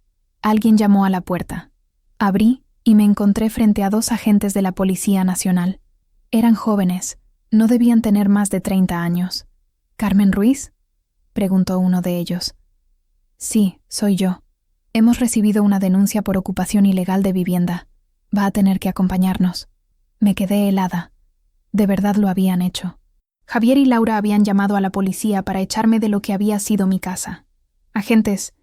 Alguien llamó a la puerta. Abrí y me encontré frente a 2 agentes de la Policía Nacional. Eran jóvenes, no debían tener más de 30 años. ¿Carmen Ruiz?, preguntó uno de ellos. Sí, soy yo. Hemos recibido una denuncia por ocupación ilegal de vivienda. Va a tener que acompañarnos. Me quedé helada. De verdad lo habían hecho. Javier y Laura habían llamado a la policía para echarme de lo que había sido mi casa. Agentes,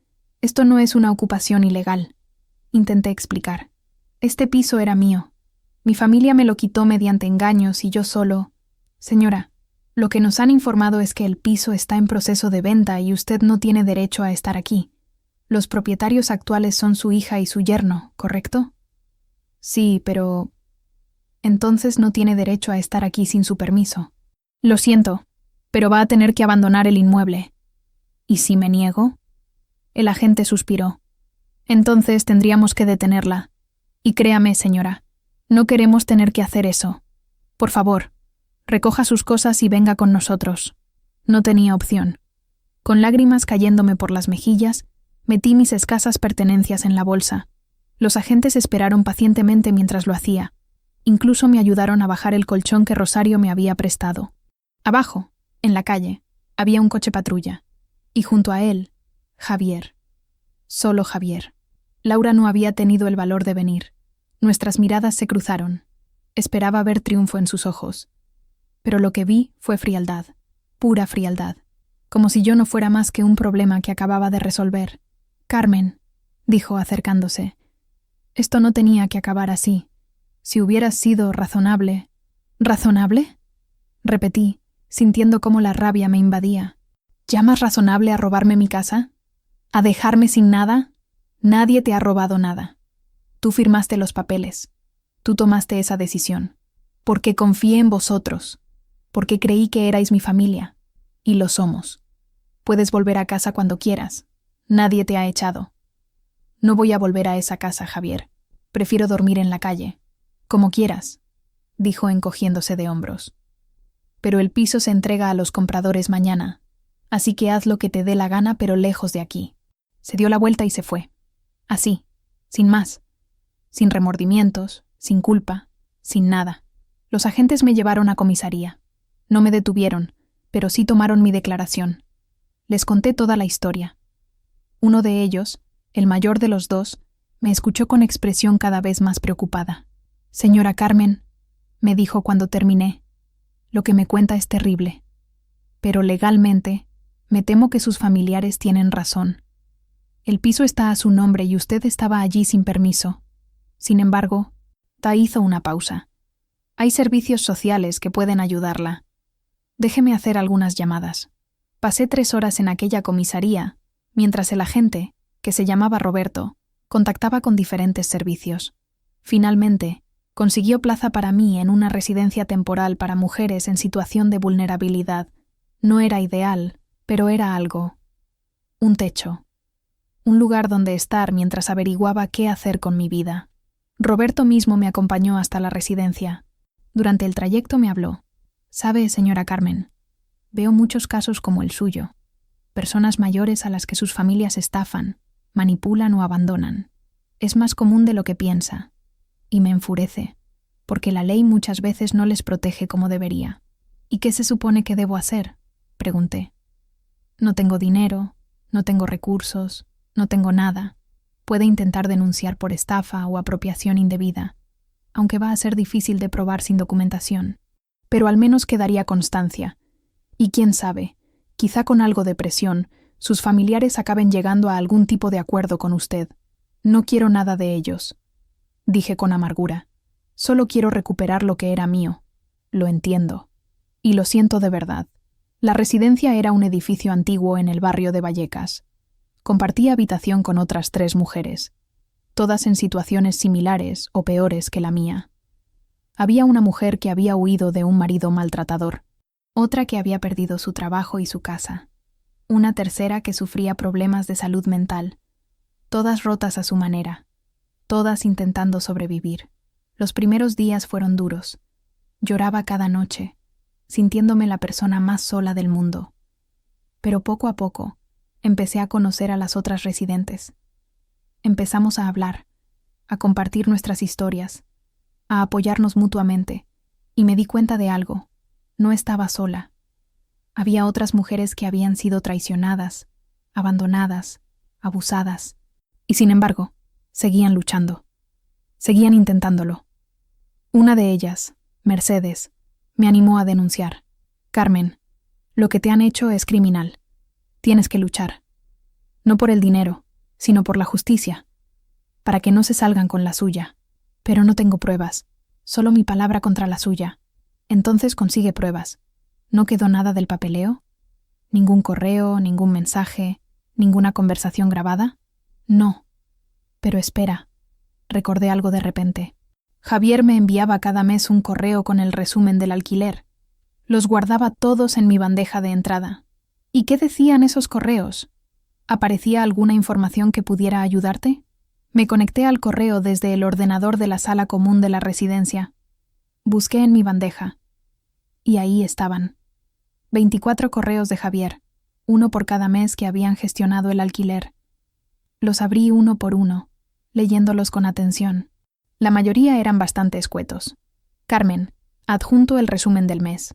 esto no es una ocupación ilegal. Intenté explicar. Este piso era mío. Mi familia me lo quitó mediante engaños y yo solo... Señora, lo que nos han informado es que el piso está en proceso de venta y usted no tiene derecho a estar aquí. Los propietarios actuales son su hija y su yerno, ¿correcto? Sí, pero... Entonces no tiene derecho a estar aquí sin su permiso. Lo siento, pero va a tener que abandonar el inmueble. ¿Y si me niego? El agente suspiró. Entonces tendríamos que detenerla. Y créame, señora, no queremos tener que hacer eso. Por favor, recoja sus cosas y venga con nosotros. No tenía opción. Con lágrimas cayéndome por las mejillas, metí mis escasas pertenencias en la bolsa. Los agentes esperaron pacientemente mientras lo hacía. Incluso me ayudaron a bajar el colchón que Rosario me había prestado. Abajo, en la calle, había un coche patrulla. Y junto a él, Javier. Solo Javier. Laura no había tenido el valor de venir. Nuestras miradas se cruzaron. Esperaba ver triunfo en sus ojos. Pero lo que vi fue frialdad. Pura frialdad. Como si yo no fuera más que un problema que acababa de resolver. Carmen, dijo acercándose. Esto no tenía que acabar así. Si hubieras sido razonable... ¿Razonable?, repetí, sintiendo cómo la rabia me invadía. ¿Llamas razonable a robarme mi casa? ¿A dejarme sin nada? Nadie te ha robado nada. Tú firmaste los papeles. Tú tomaste esa decisión. Porque confié en vosotros. Porque creí que erais mi familia. Y lo somos. Puedes volver a casa cuando quieras. Nadie te ha echado. No voy a volver a esa casa, Javier. Prefiero dormir en la calle. Como quieras, dijo encogiéndose de hombros. Pero el piso se entrega a los compradores mañana, así que haz lo que te dé la gana, pero lejos de aquí. Se dio la vuelta y se fue. Así, sin más. Sin remordimientos, sin culpa, sin nada. Los agentes me llevaron a comisaría. No me detuvieron, pero sí tomaron mi declaración. Les conté toda la historia. Uno de ellos, el mayor de los 2, me escuchó con expresión cada vez más preocupada. Señora Carmen, me dijo cuando terminé, lo que me cuenta es terrible. Pero legalmente, me temo que sus familiares tienen razón. El piso está a su nombre y usted estaba allí sin permiso. Sin embargo, Ta hizo una pausa. Hay servicios sociales que pueden ayudarla. Déjeme hacer algunas llamadas. Pasé 3 horas en aquella comisaría, mientras el agente, que se llamaba Roberto, contactaba con diferentes servicios. Finalmente, consiguió plaza para mí en una residencia temporal para mujeres en situación de vulnerabilidad. No era ideal, pero era algo. Un techo. Un lugar donde estar mientras averiguaba qué hacer con mi vida. Roberto mismo me acompañó hasta la residencia. Durante el trayecto me habló. «Sabe, señora Carmen, veo muchos casos como el suyo. Personas mayores a las que sus familias estafan, manipulan o abandonan. Es más común de lo que piensa. Y me enfurece, porque la ley muchas veces no les protege como debería». «¿Y qué se supone que debo hacer?», pregunté. «No tengo dinero, no tengo recursos, no tengo nada. Puede intentar denunciar por estafa o apropiación indebida, aunque va a ser difícil de probar sin documentación. Pero al menos quedaría constancia. Y quién sabe, quizá con algo de presión, sus familiares acaben llegando a algún tipo de acuerdo con usted. No quiero nada de ellos», dije con amargura. «Solo quiero recuperar lo que era mío. Lo entiendo. Y lo siento de verdad». La residencia era un edificio antiguo en el barrio de Vallecas. Compartía habitación con otras 3 mujeres, todas en situaciones similares o peores que la mía. Había una mujer que había huido de un marido maltratador, otra que había perdido su trabajo y su casa, una tercera que sufría problemas de salud mental, todas rotas a su manera, todas intentando sobrevivir. Los primeros días fueron duros. Lloraba cada noche, sintiéndome la persona más sola del mundo. Pero poco a poco, empecé a conocer a las otras residentes. Empezamos a hablar, a compartir nuestras historias, a apoyarnos mutuamente, y me di cuenta de algo. No estaba sola. Había otras mujeres que habían sido traicionadas, abandonadas, abusadas, y sin embargo, seguían luchando. Seguían intentándolo. Una de ellas, Mercedes, me animó a denunciar. «Carmen, lo que te han hecho es criminal. Tienes que luchar. No por el dinero, sino por la justicia, para que no se salgan con la suya. Pero no tengo pruebas, solo mi palabra contra la suya. Entonces consigue pruebas. ¿No quedó nada del papeleo? ¿Ningún correo, ningún mensaje, ninguna conversación grabada? No. Pero espera, recordé algo de repente. Javier me enviaba cada mes un correo con el resumen del alquiler. Los guardaba todos en mi bandeja de entrada. ¿Y qué decían esos correos? ¿Aparecía alguna información que pudiera ayudarte? Me conecté al correo desde el ordenador de la sala común de la residencia. Busqué en mi bandeja. Y ahí estaban. 24 correos de Javier, uno por cada mes que habían gestionado el alquiler. Los abrí uno por uno, leyéndolos con atención. La mayoría eran bastante escuetos. «Carmen, adjunto el resumen del mes.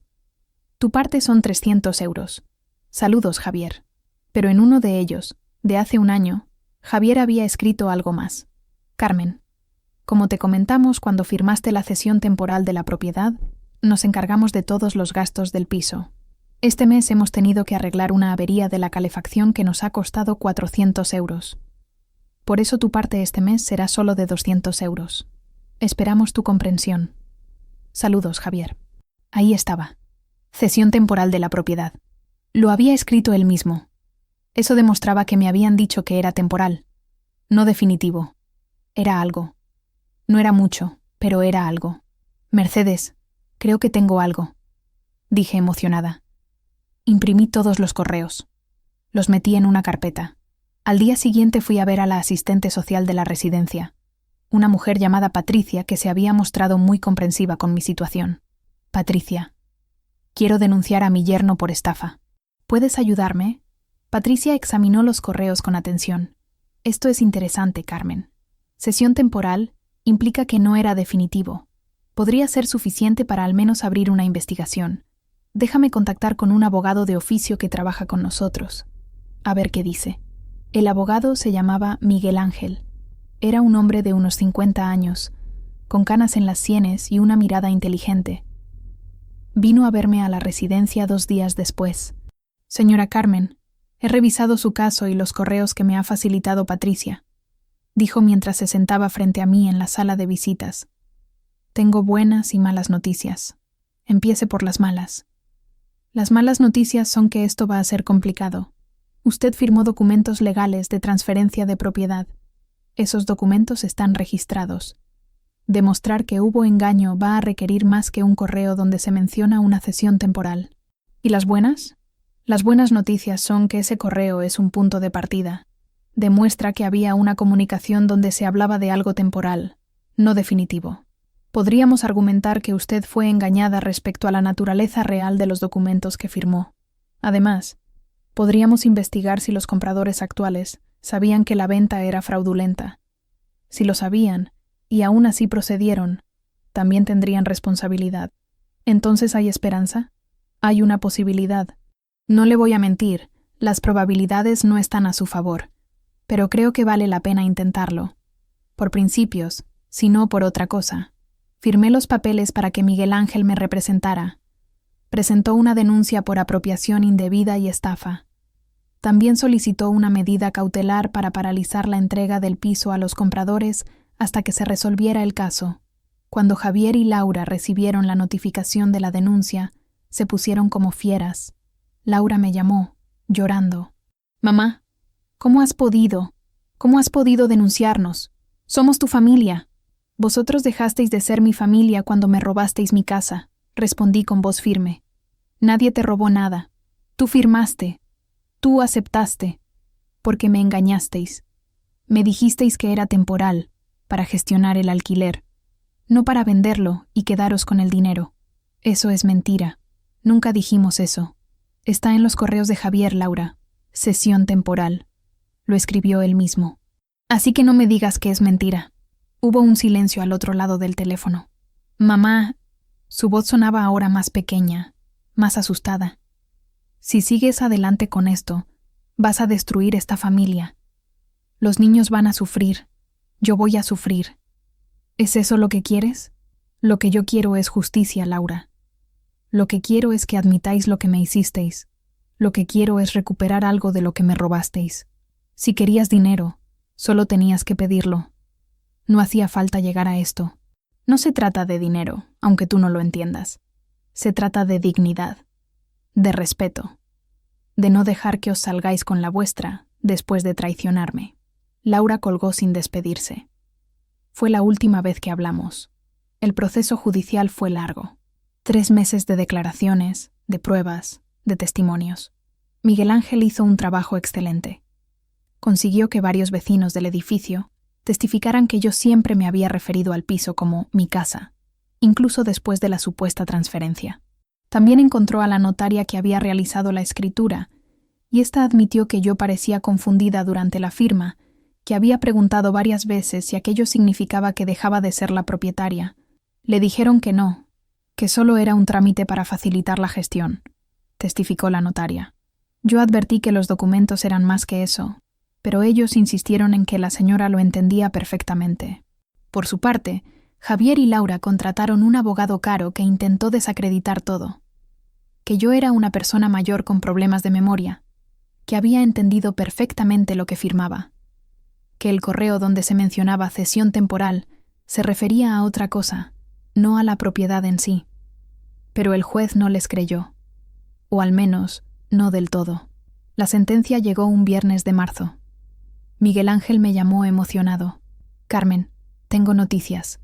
Tu parte son 300 euros. Saludos, Javier». Pero en uno de ellos, de hace un año, Javier había escrito algo más. «Carmen, como te comentamos cuando firmaste la cesión temporal de la propiedad, nos encargamos de todos los gastos del piso. Este mes hemos tenido que arreglar una avería de la calefacción que nos ha costado 400 euros. Por eso tu parte este mes será solo de 200 euros. Esperamos tu comprensión. Saludos, Javier». Ahí estaba. Cesión temporal de la propiedad. Lo había escrito él mismo. Eso demostraba que me habían dicho que era temporal, no definitivo. Era algo. No era mucho, pero era algo. «Mercedes, creo que tengo algo», dije emocionada. Imprimí todos los correos. Los metí en una carpeta. Al día siguiente fui a ver a la asistente social de la residencia, una mujer llamada Patricia que se había mostrado muy comprensiva con mi situación. «Patricia, quiero denunciar a mi yerno por estafa. ¿Puedes ayudarme?». Patricia examinó los correos con atención. «Esto es interesante, Carmen. Cesión temporal implica que no era definitivo. Podría ser suficiente para al menos abrir una investigación. Déjame contactar con un abogado de oficio que trabaja con nosotros. A ver qué dice». El abogado se llamaba Miguel Ángel. Era un hombre de unos 50 años, con canas en las sienes y una mirada inteligente. Vino a verme a la residencia 2 días después. «Señora Carmen, he revisado su caso y los correos que me ha facilitado Patricia. dijo mientras se sentaba frente a mí en la sala de visitas. Tengo buenas y malas noticias. Empiece por las malas. Las malas noticias son que esto va a ser complicado. Usted firmó documentos legales de transferencia de propiedad. Esos documentos están registrados. Demostrar que hubo engaño va a requerir más que un correo donde se menciona una cesión temporal. ¿Y las buenas? Las buenas noticias son que ese correo es un punto de partida. Demuestra que había una comunicación donde se hablaba de algo temporal, no definitivo. Podríamos argumentar que usted fue engañada respecto a la naturaleza real de los documentos que firmó. Además, podríamos investigar si los compradores actuales sabían que la venta era fraudulenta. Si lo sabían, y aún así procedieron, también tendrían responsabilidad. ¿Entonces hay esperanza? Hay una posibilidad. No le voy a mentir, las probabilidades no están a su favor, pero creo que vale la pena intentarlo. Por principios, si no por otra cosa. Firmé los papeles para que Miguel Ángel me representara. Presentó una denuncia por apropiación indebida y estafa. También solicitó una medida cautelar para paralizar la entrega del piso a los compradores hasta que se resolviera el caso. Cuando Javier y Laura recibieron la notificación de la denuncia, se pusieron como fieras. Laura me llamó, llorando. «Mamá, ¿cómo has podido? ¿Cómo has podido denunciarnos? Somos tu familia». «Vosotros dejasteis de ser mi familia cuando me robasteis mi casa», respondí con voz firme. «Nadie te robó nada. Tú firmaste. Tú aceptaste. Porque me engañasteis. Me dijisteis que era temporal, para gestionar el alquiler, no para venderlo y quedaros con el dinero. Eso es mentira. Nunca dijimos eso. Está en los correos de Javier, Laura. Cesión temporal». Lo escribió él mismo. «Así que no me digas que es mentira». Hubo un silencio al otro lado del teléfono. «Mamá», su voz sonaba ahora más pequeña, más asustada. «Si sigues adelante con esto, vas a destruir esta familia. Los niños van a sufrir. Yo voy a sufrir. ¿Es eso lo que quieres? Lo que yo quiero es justicia, Laura. Lo que quiero es que admitáis lo que me hicisteis. Lo que quiero es recuperar algo de lo que me robasteis. Si querías dinero, solo tenías que pedirlo. No hacía falta llegar a esto. No se trata de dinero, aunque tú no lo entiendas. Se trata de dignidad, de respeto, de no dejar que os salgáis con la vuestra después de traicionarme». Laura colgó sin despedirse. Fue la última vez que hablamos. El proceso judicial fue largo. 3 meses de declaraciones, de pruebas, de testimonios. Miguel Ángel hizo un trabajo excelente. Consiguió que varios vecinos del edificio testificaran que yo siempre me había referido al piso como mi casa, incluso después de la supuesta transferencia. También encontró a la notaria que había realizado la escritura, y ésta admitió que yo parecía confundida durante la firma, que había preguntado varias veces si aquello significaba que dejaba de ser la propietaria. Le dijeron que no, que solo era un trámite para facilitar la gestión, testificó la notaria. Yo advertí que los documentos eran más que eso, pero ellos insistieron en que la señora lo entendía perfectamente. Por su parte, Javier y Laura contrataron un abogado caro que intentó desacreditar todo. Que yo era una persona mayor con problemas de memoria, que había entendido perfectamente lo que firmaba, que el correo donde se mencionaba cesión temporal se refería a otra cosa, no a la propiedad en sí. Pero el juez no les creyó, o al menos no del todo. La sentencia llegó un viernes de marzo. Miguel Ángel me llamó emocionado. «Carmen, tengo noticias.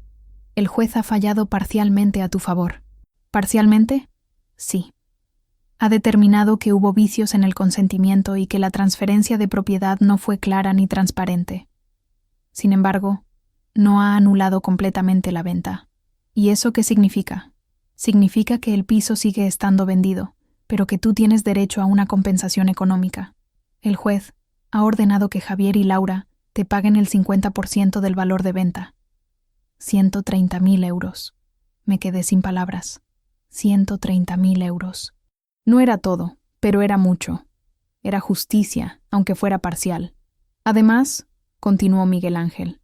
El juez ha fallado parcialmente a tu favor». «¿Parcialmente?» «Sí. Ha determinado que hubo vicios en el consentimiento y que la transferencia de propiedad no fue clara ni transparente. Sin embargo, no ha anulado completamente la venta». «¿Y eso qué significa?» «Significa que el piso sigue estando vendido, pero que tú tienes derecho a una compensación económica. El juez ha ordenado que Javier y Laura te paguen el 50% del valor de venta». 130.000 euros. Me quedé sin palabras. 130.000 euros. No era todo, pero era mucho. Era justicia, aunque fuera parcial. Además, continuó Miguel Ángel,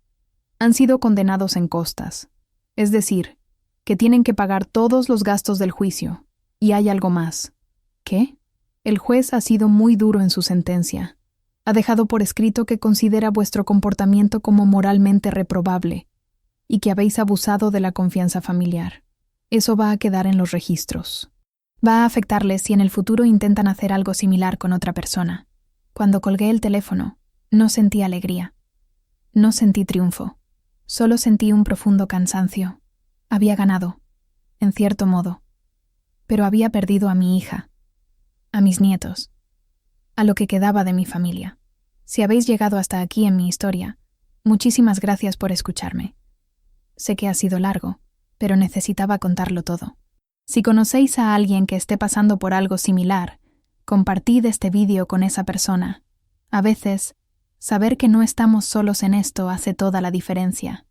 han sido condenados en costas. Es decir, que tienen que pagar todos los gastos del juicio. Y hay algo más. ¿Qué? El juez ha sido muy duro en su sentencia. Ha dejado por escrito que considera vuestro comportamiento como moralmente reprobable y que habéis abusado de la confianza familiar. Eso va a quedar en los registros. Va a afectarles si en el futuro intentan hacer algo similar con otra persona. Cuando colgué el teléfono, no sentí alegría. No sentí triunfo. Solo sentí un profundo cansancio. Había ganado, en cierto modo. Pero había perdido a mi hija, a mis nietos, a lo que quedaba de mi familia. Si habéis llegado hasta aquí en mi historia, muchísimas gracias por escucharme. Sé que ha sido largo, pero necesitaba contarlo todo. Si conocéis a alguien que esté pasando por algo similar, compartid este vídeo con esa persona. A veces, saber que no estamos solos en esto hace toda la diferencia.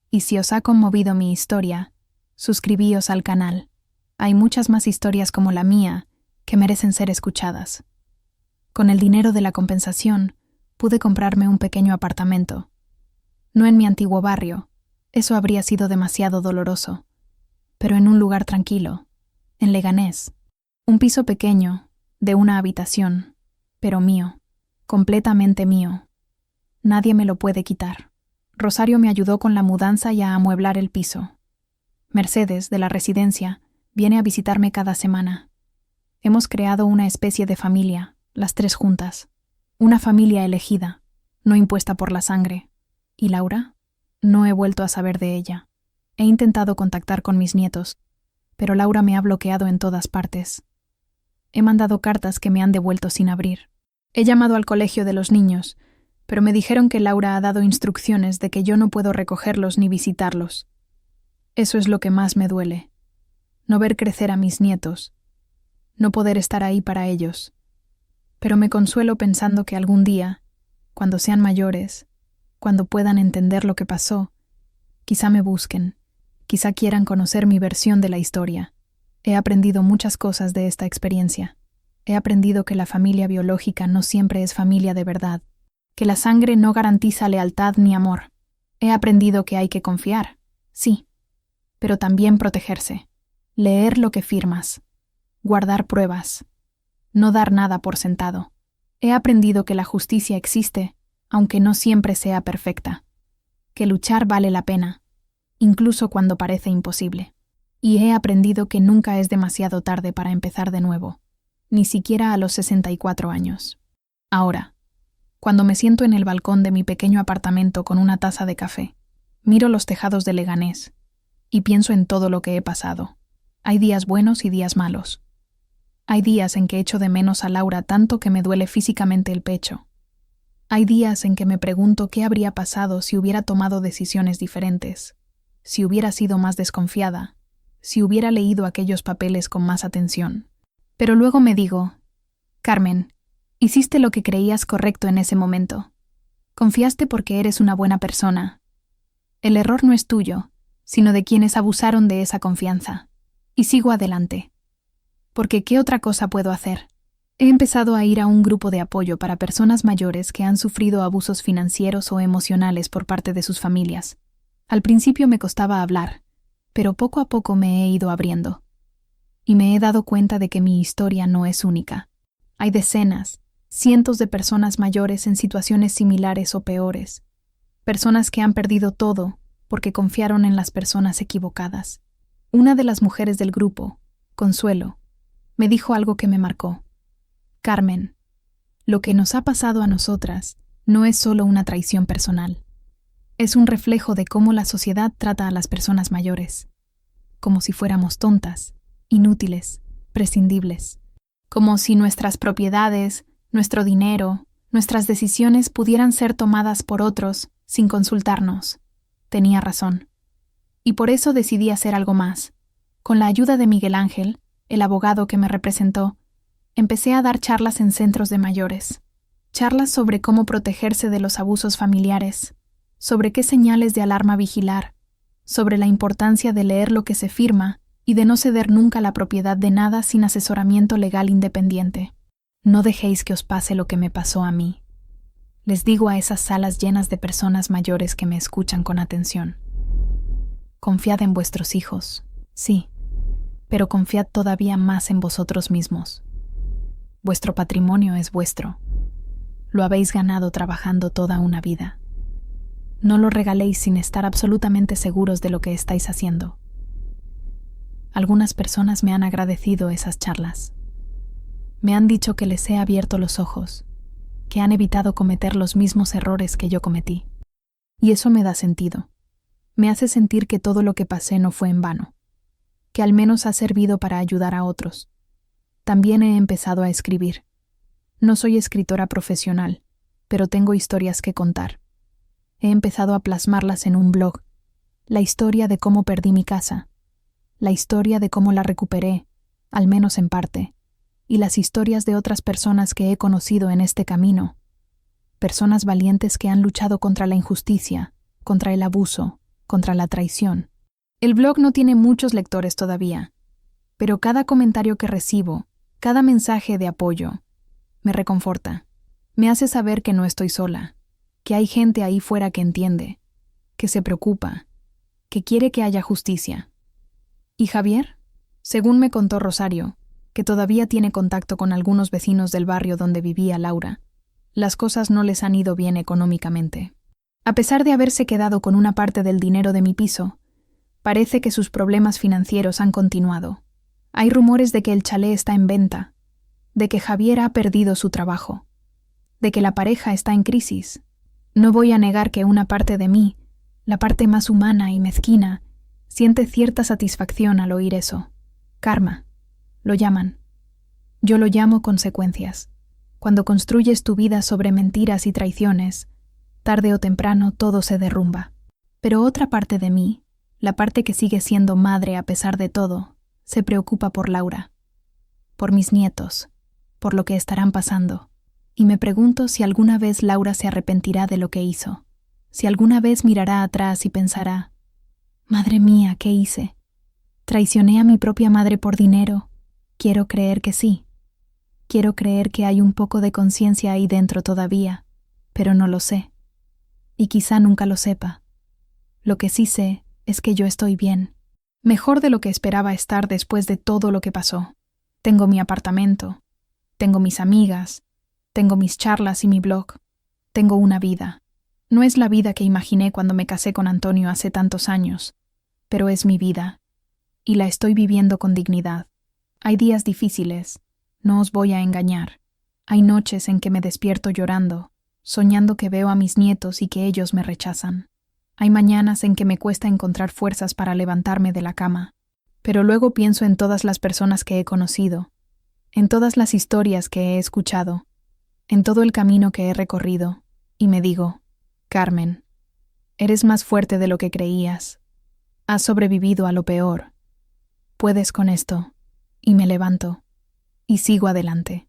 Y si os ha conmovido mi historia, suscribíos al canal. Hay muchas más historias como la mía que merecen ser escuchadas. Con el dinero de la compensación, pude comprarme un pequeño apartamento. No en mi antiguo barrio, eso habría sido demasiado doloroso, pero en un lugar tranquilo, en Leganés. Un piso pequeño, de una habitación, pero mío, completamente mío. Nadie me lo puede quitar. Rosario me ayudó con la mudanza y a amueblar el piso. Mercedes, de la residencia, viene a visitarme cada semana. Hemos creado una especie de familia, las tres juntas. Una familia elegida, no impuesta por la sangre. ¿Y Laura? No he vuelto a saber de ella. He intentado contactar con mis nietos, pero Laura me ha bloqueado en todas partes. He mandado cartas que me han devuelto sin abrir. He llamado al colegio de los niños, pero me dijeron que Laura ha dado instrucciones de que yo no puedo recogerlos ni visitarlos. Eso es lo que más me duele. No ver crecer a mis nietos. No poder estar ahí para ellos. Pero me consuelo pensando que algún día, cuando sean mayores, cuando puedan entender lo que pasó, quizá me busquen, quizá quieran conocer mi versión de la historia. He aprendido muchas cosas de esta experiencia. He aprendido que la familia biológica no siempre es familia de verdad, que la sangre no garantiza lealtad ni amor. He aprendido que hay que confiar, sí, pero también protegerse, leer lo que firmas, guardar pruebas, no dar nada por sentado. He aprendido que la justicia existe, aunque no siempre sea perfecta, que luchar vale la pena, incluso cuando parece imposible. Y he aprendido que nunca es demasiado tarde para empezar de nuevo, ni siquiera a los 64 años. Ahora, cuando me siento en el balcón de mi pequeño apartamento con una taza de café, miro los tejados de Leganés y pienso en todo lo que he pasado. Hay días buenos y días malos. Hay días en que echo de menos a Laura tanto que me duele físicamente el pecho. Hay días en que me pregunto qué habría pasado si hubiera tomado decisiones diferentes, si hubiera sido más desconfiada, si hubiera leído aquellos papeles con más atención. Pero luego me digo, Carmen, hiciste lo que creías correcto en ese momento. Confiaste porque eres una buena persona. El error no es tuyo, sino de quienes abusaron de esa confianza. Y sigo adelante. Porque ¿qué otra cosa puedo hacer? He empezado a ir a un grupo de apoyo para personas mayores que han sufrido abusos financieros o emocionales por parte de sus familias. Al principio me costaba hablar, pero poco a poco me he ido abriendo. Y me he dado cuenta de que mi historia no es única. Hay decenas, cientos de personas mayores en situaciones similares o peores. Personas que han perdido todo porque confiaron en las personas equivocadas. Una de las mujeres del grupo, Consuelo, me dijo algo que me marcó. Carmen, lo que nos ha pasado a nosotras no es solo una traición personal. Es un reflejo de cómo la sociedad trata a las personas mayores. Como si fuéramos tontas, inútiles, prescindibles. Como si nuestras propiedades, nuestro dinero, nuestras decisiones pudieran ser tomadas por otros sin consultarnos. Tenía razón. Y por eso decidí hacer algo más. Con la ayuda de Miguel Ángel, el abogado que me representó, empecé a dar charlas en centros de mayores. Charlas sobre cómo protegerse de los abusos familiares, sobre qué señales de alarma vigilar, sobre la importancia de leer lo que se firma y de no ceder nunca la propiedad de nada sin asesoramiento legal independiente. No dejéis que os pase lo que me pasó a mí. Les digo a esas salas llenas de personas mayores que me escuchan con atención. Confiad en vuestros hijos, sí, pero confiad todavía más en vosotros mismos. Vuestro patrimonio es vuestro. Lo habéis ganado trabajando toda una vida. No lo regaléis sin estar absolutamente seguros de lo que estáis haciendo. Algunas personas me han agradecido esas charlas. Me han dicho que les he abierto los ojos, que han evitado cometer los mismos errores que yo cometí. Y eso me da sentido. Me hace sentir que todo lo que pasé no fue en vano, que al menos ha servido para ayudar a otros. También he empezado a escribir. No soy escritora profesional, pero tengo historias que contar. He empezado a plasmarlas en un blog. La historia de cómo perdí mi casa, la historia de cómo la recuperé, al menos en parte, y las historias de otras personas que he conocido en este camino. Personas valientes que han luchado contra la injusticia, contra el abuso, contra la traición. El blog no tiene muchos lectores todavía, pero cada comentario que recibo, cada mensaje de apoyo, me reconforta. Me hace saber que no estoy sola, que hay gente ahí fuera que entiende, que se preocupa, que quiere que haya justicia. ¿Y Javier? Según me contó Rosario, que todavía tiene contacto con algunos vecinos del barrio donde vivía Laura, las cosas no les han ido bien económicamente. A pesar de haberse quedado con una parte del dinero de mi piso, parece que sus problemas financieros han continuado. Hay rumores de que el chalet está en venta, de que Javier ha perdido su trabajo, de que la pareja está en crisis. No voy a negar que una parte de mí, la parte más humana y mezquina, siente cierta satisfacción al oír eso. Karma, lo llaman. Yo lo llamo consecuencias. Cuando construyes tu vida sobre mentiras y traiciones, tarde o temprano todo se derrumba. Pero otra parte de mí, la parte que sigue siendo madre a pesar de todo, se preocupa por Laura, por mis nietos, por lo que estarán pasando. Y me pregunto si alguna vez Laura se arrepentirá de lo que hizo, si alguna vez mirará atrás y pensará, «Madre mía, ¿qué hice? ¿Traicioné a mi propia madre por dinero?» Quiero creer que sí. Quiero creer que hay un poco de conciencia ahí dentro todavía, pero no lo sé. Y quizá nunca lo sepa. Lo que sí sé es que yo estoy bien. Mejor de lo que esperaba estar después de todo lo que pasó. Tengo mi apartamento, tengo mis amigas, tengo mis charlas y mi blog. Tengo una vida. No es la vida que imaginé cuando me casé con Antonio hace tantos años, pero es mi vida. Y la estoy viviendo con dignidad. Hay días difíciles, no os voy a engañar. Hay noches en que me despierto llorando, soñando que veo a mis nietos y que ellos me rechazan. Hay mañanas en que me cuesta encontrar fuerzas para levantarme de la cama, pero luego pienso en todas las personas que he conocido, en todas las historias que he escuchado, en todo el camino que he recorrido, y me digo, Carmen, eres más fuerte de lo que creías. Has sobrevivido a lo peor. Puedes con esto. Y me levanto. Y sigo adelante.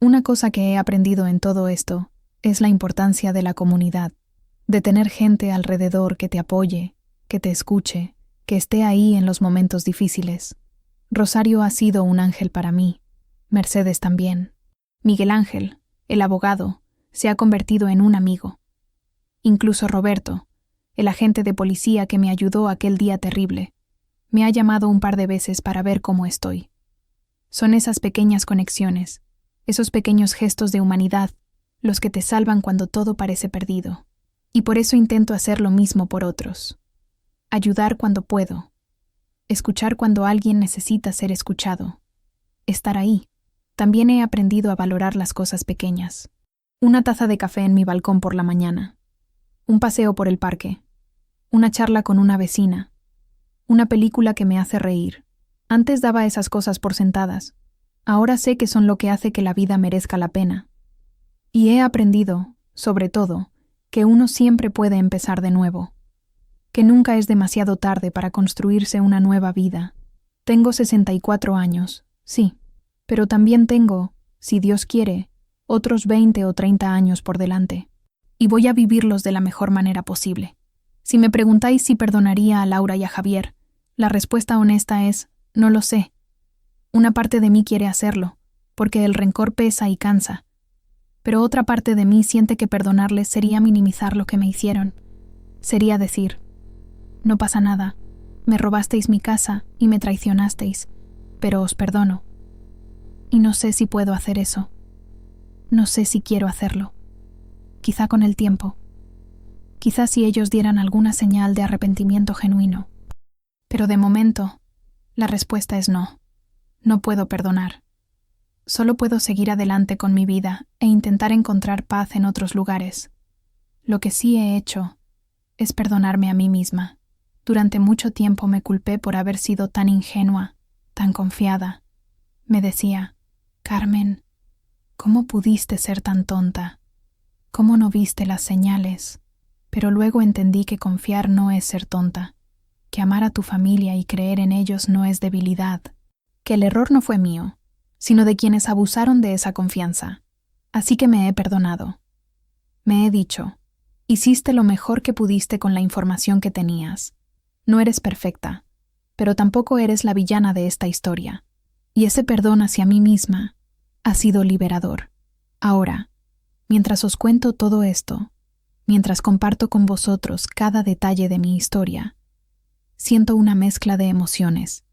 Una cosa que he aprendido en todo esto es la importancia de la comunidad, de tener gente alrededor que te apoye, que te escuche, que esté ahí en los momentos difíciles. Rosario ha sido un ángel para mí. Mercedes también. Miguel Ángel, el abogado, se ha convertido en un amigo. Incluso Roberto, el agente de policía que me ayudó aquel día terrible, me ha llamado un par de veces para ver cómo estoy. Son esas pequeñas conexiones, esos pequeños gestos de humanidad, los que te salvan cuando todo parece perdido. Y por eso intento hacer lo mismo por otros. Ayudar cuando puedo. Escuchar cuando alguien necesita ser escuchado. Estar ahí. También he aprendido a valorar las cosas pequeñas. Una taza de café en mi balcón por la mañana. Un paseo por el parque. Una charla con una vecina. Una película que me hace reír. Antes daba esas cosas por sentadas. Ahora sé que son lo que hace que la vida merezca la pena. Y he aprendido, sobre todo, que uno siempre puede empezar de nuevo. Que nunca es demasiado tarde para construirse una nueva vida. Tengo 64 años, sí, pero también tengo, si Dios quiere, otros 20 o 30 años por delante. Y voy a vivirlos de la mejor manera posible. Si me preguntáis si perdonaría a Laura y a Javier, la respuesta honesta es, no lo sé. Una parte de mí quiere hacerlo, porque el rencor pesa y cansa. Pero otra parte de mí siente que perdonarles sería minimizar lo que me hicieron. Sería decir, no pasa nada, me robasteis mi casa y me traicionasteis, pero os perdono. Y no sé si puedo hacer eso. No sé si quiero hacerlo. quizá con el tiempo. Quizá si ellos dieran alguna señal de arrepentimiento genuino. Pero de momento, la respuesta es no. No puedo perdonar. Solo puedo seguir adelante con mi vida e intentar encontrar paz en otros lugares. Lo que sí he hecho es perdonarme a mí misma. Durante mucho tiempo me culpé por haber sido tan ingenua, tan confiada. Me decía, Carmen, ¿cómo pudiste ser tan tonta? ¿Cómo no viste las señales? Pero luego entendí que confiar no es ser tonta, que amar a tu familia y creer en ellos no es debilidad, que el error no fue mío, sino de quienes abusaron de esa confianza. Así que me he perdonado. Me he dicho, hiciste lo mejor que pudiste con la información que tenías. No eres perfecta, pero tampoco eres la villana de esta historia. Y ese perdón hacia mí misma ha sido liberador. Ahora, mientras os cuento todo esto, mientras comparto con vosotros cada detalle de mi historia, siento una mezcla de emociones,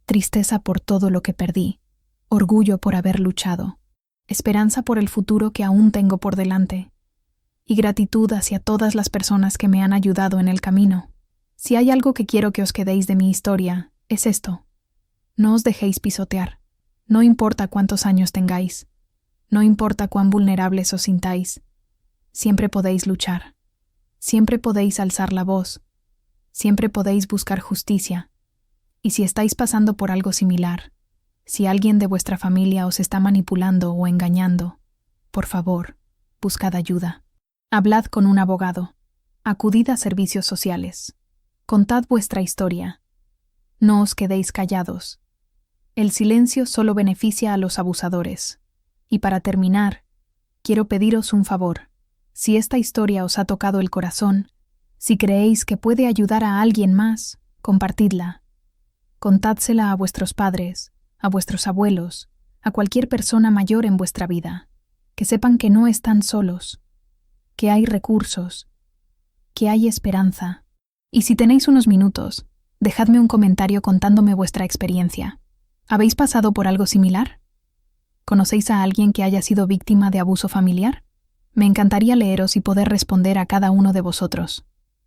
tristeza por todo lo que perdí, orgullo por haber luchado, esperanza por el futuro que aún tengo por delante, y gratitud hacia todas las personas que me han ayudado en el camino. Si hay algo que quiero que os quedéis de mi historia, es esto. No os dejéis pisotear. No importa cuántos años tengáis. No importa cuán vulnerables os sintáis. Siempre podéis luchar. Siempre podéis alzar la voz. Siempre podéis buscar justicia. Y si estáis pasando por algo similar, si alguien de vuestra familia os está manipulando o engañando, por favor, buscad ayuda. Hablad con un abogado. Acudid a servicios sociales. Contad vuestra historia. No os quedéis callados. El silencio solo beneficia a los abusadores. Y para terminar, quiero pediros un favor. Si esta historia os ha tocado el corazón, si creéis que puede ayudar a alguien más, compartidla. Contádsela a vuestros padres, a vuestros abuelos, a cualquier persona mayor en vuestra vida, que sepan que no están solos, que hay recursos, que hay esperanza. Y si tenéis unos minutos, dejadme un comentario contándome vuestra experiencia. ¿Habéis pasado por algo similar? ¿Conocéis a alguien que haya sido víctima de abuso familiar? Me encantaría leeros y poder responder a cada uno de vosotros.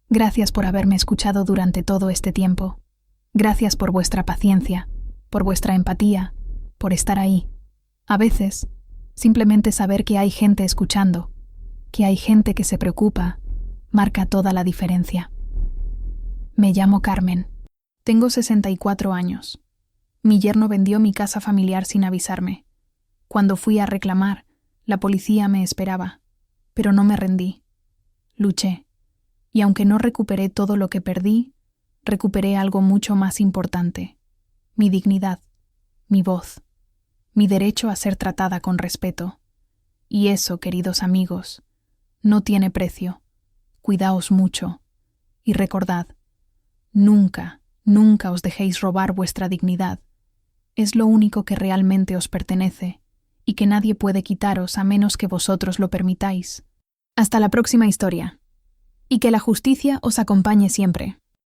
Gracias por haberme escuchado durante todo este tiempo. Gracias por vuestra paciencia, por vuestra empatía, por estar ahí. A veces, simplemente saber que hay gente escuchando, que hay gente que se preocupa, marca toda la diferencia. Me llamo Carmen. Tengo 64 años. Mi yerno vendió mi casa familiar sin avisarme. Cuando fui a reclamar, la policía me esperaba, pero no me rendí. Luché, y aunque no recuperé todo lo que perdí, recuperé algo mucho más importante: mi dignidad, mi voz, mi derecho a ser tratada con respeto. Y eso, queridos amigos, no tiene precio. Cuidaos mucho. Y recordad, nunca, nunca os dejéis robar vuestra dignidad. Es lo único que realmente os pertenece, y que nadie puede quitaros a menos que vosotros lo permitáis. Hasta la próxima historia. Y que la justicia os acompañe siempre.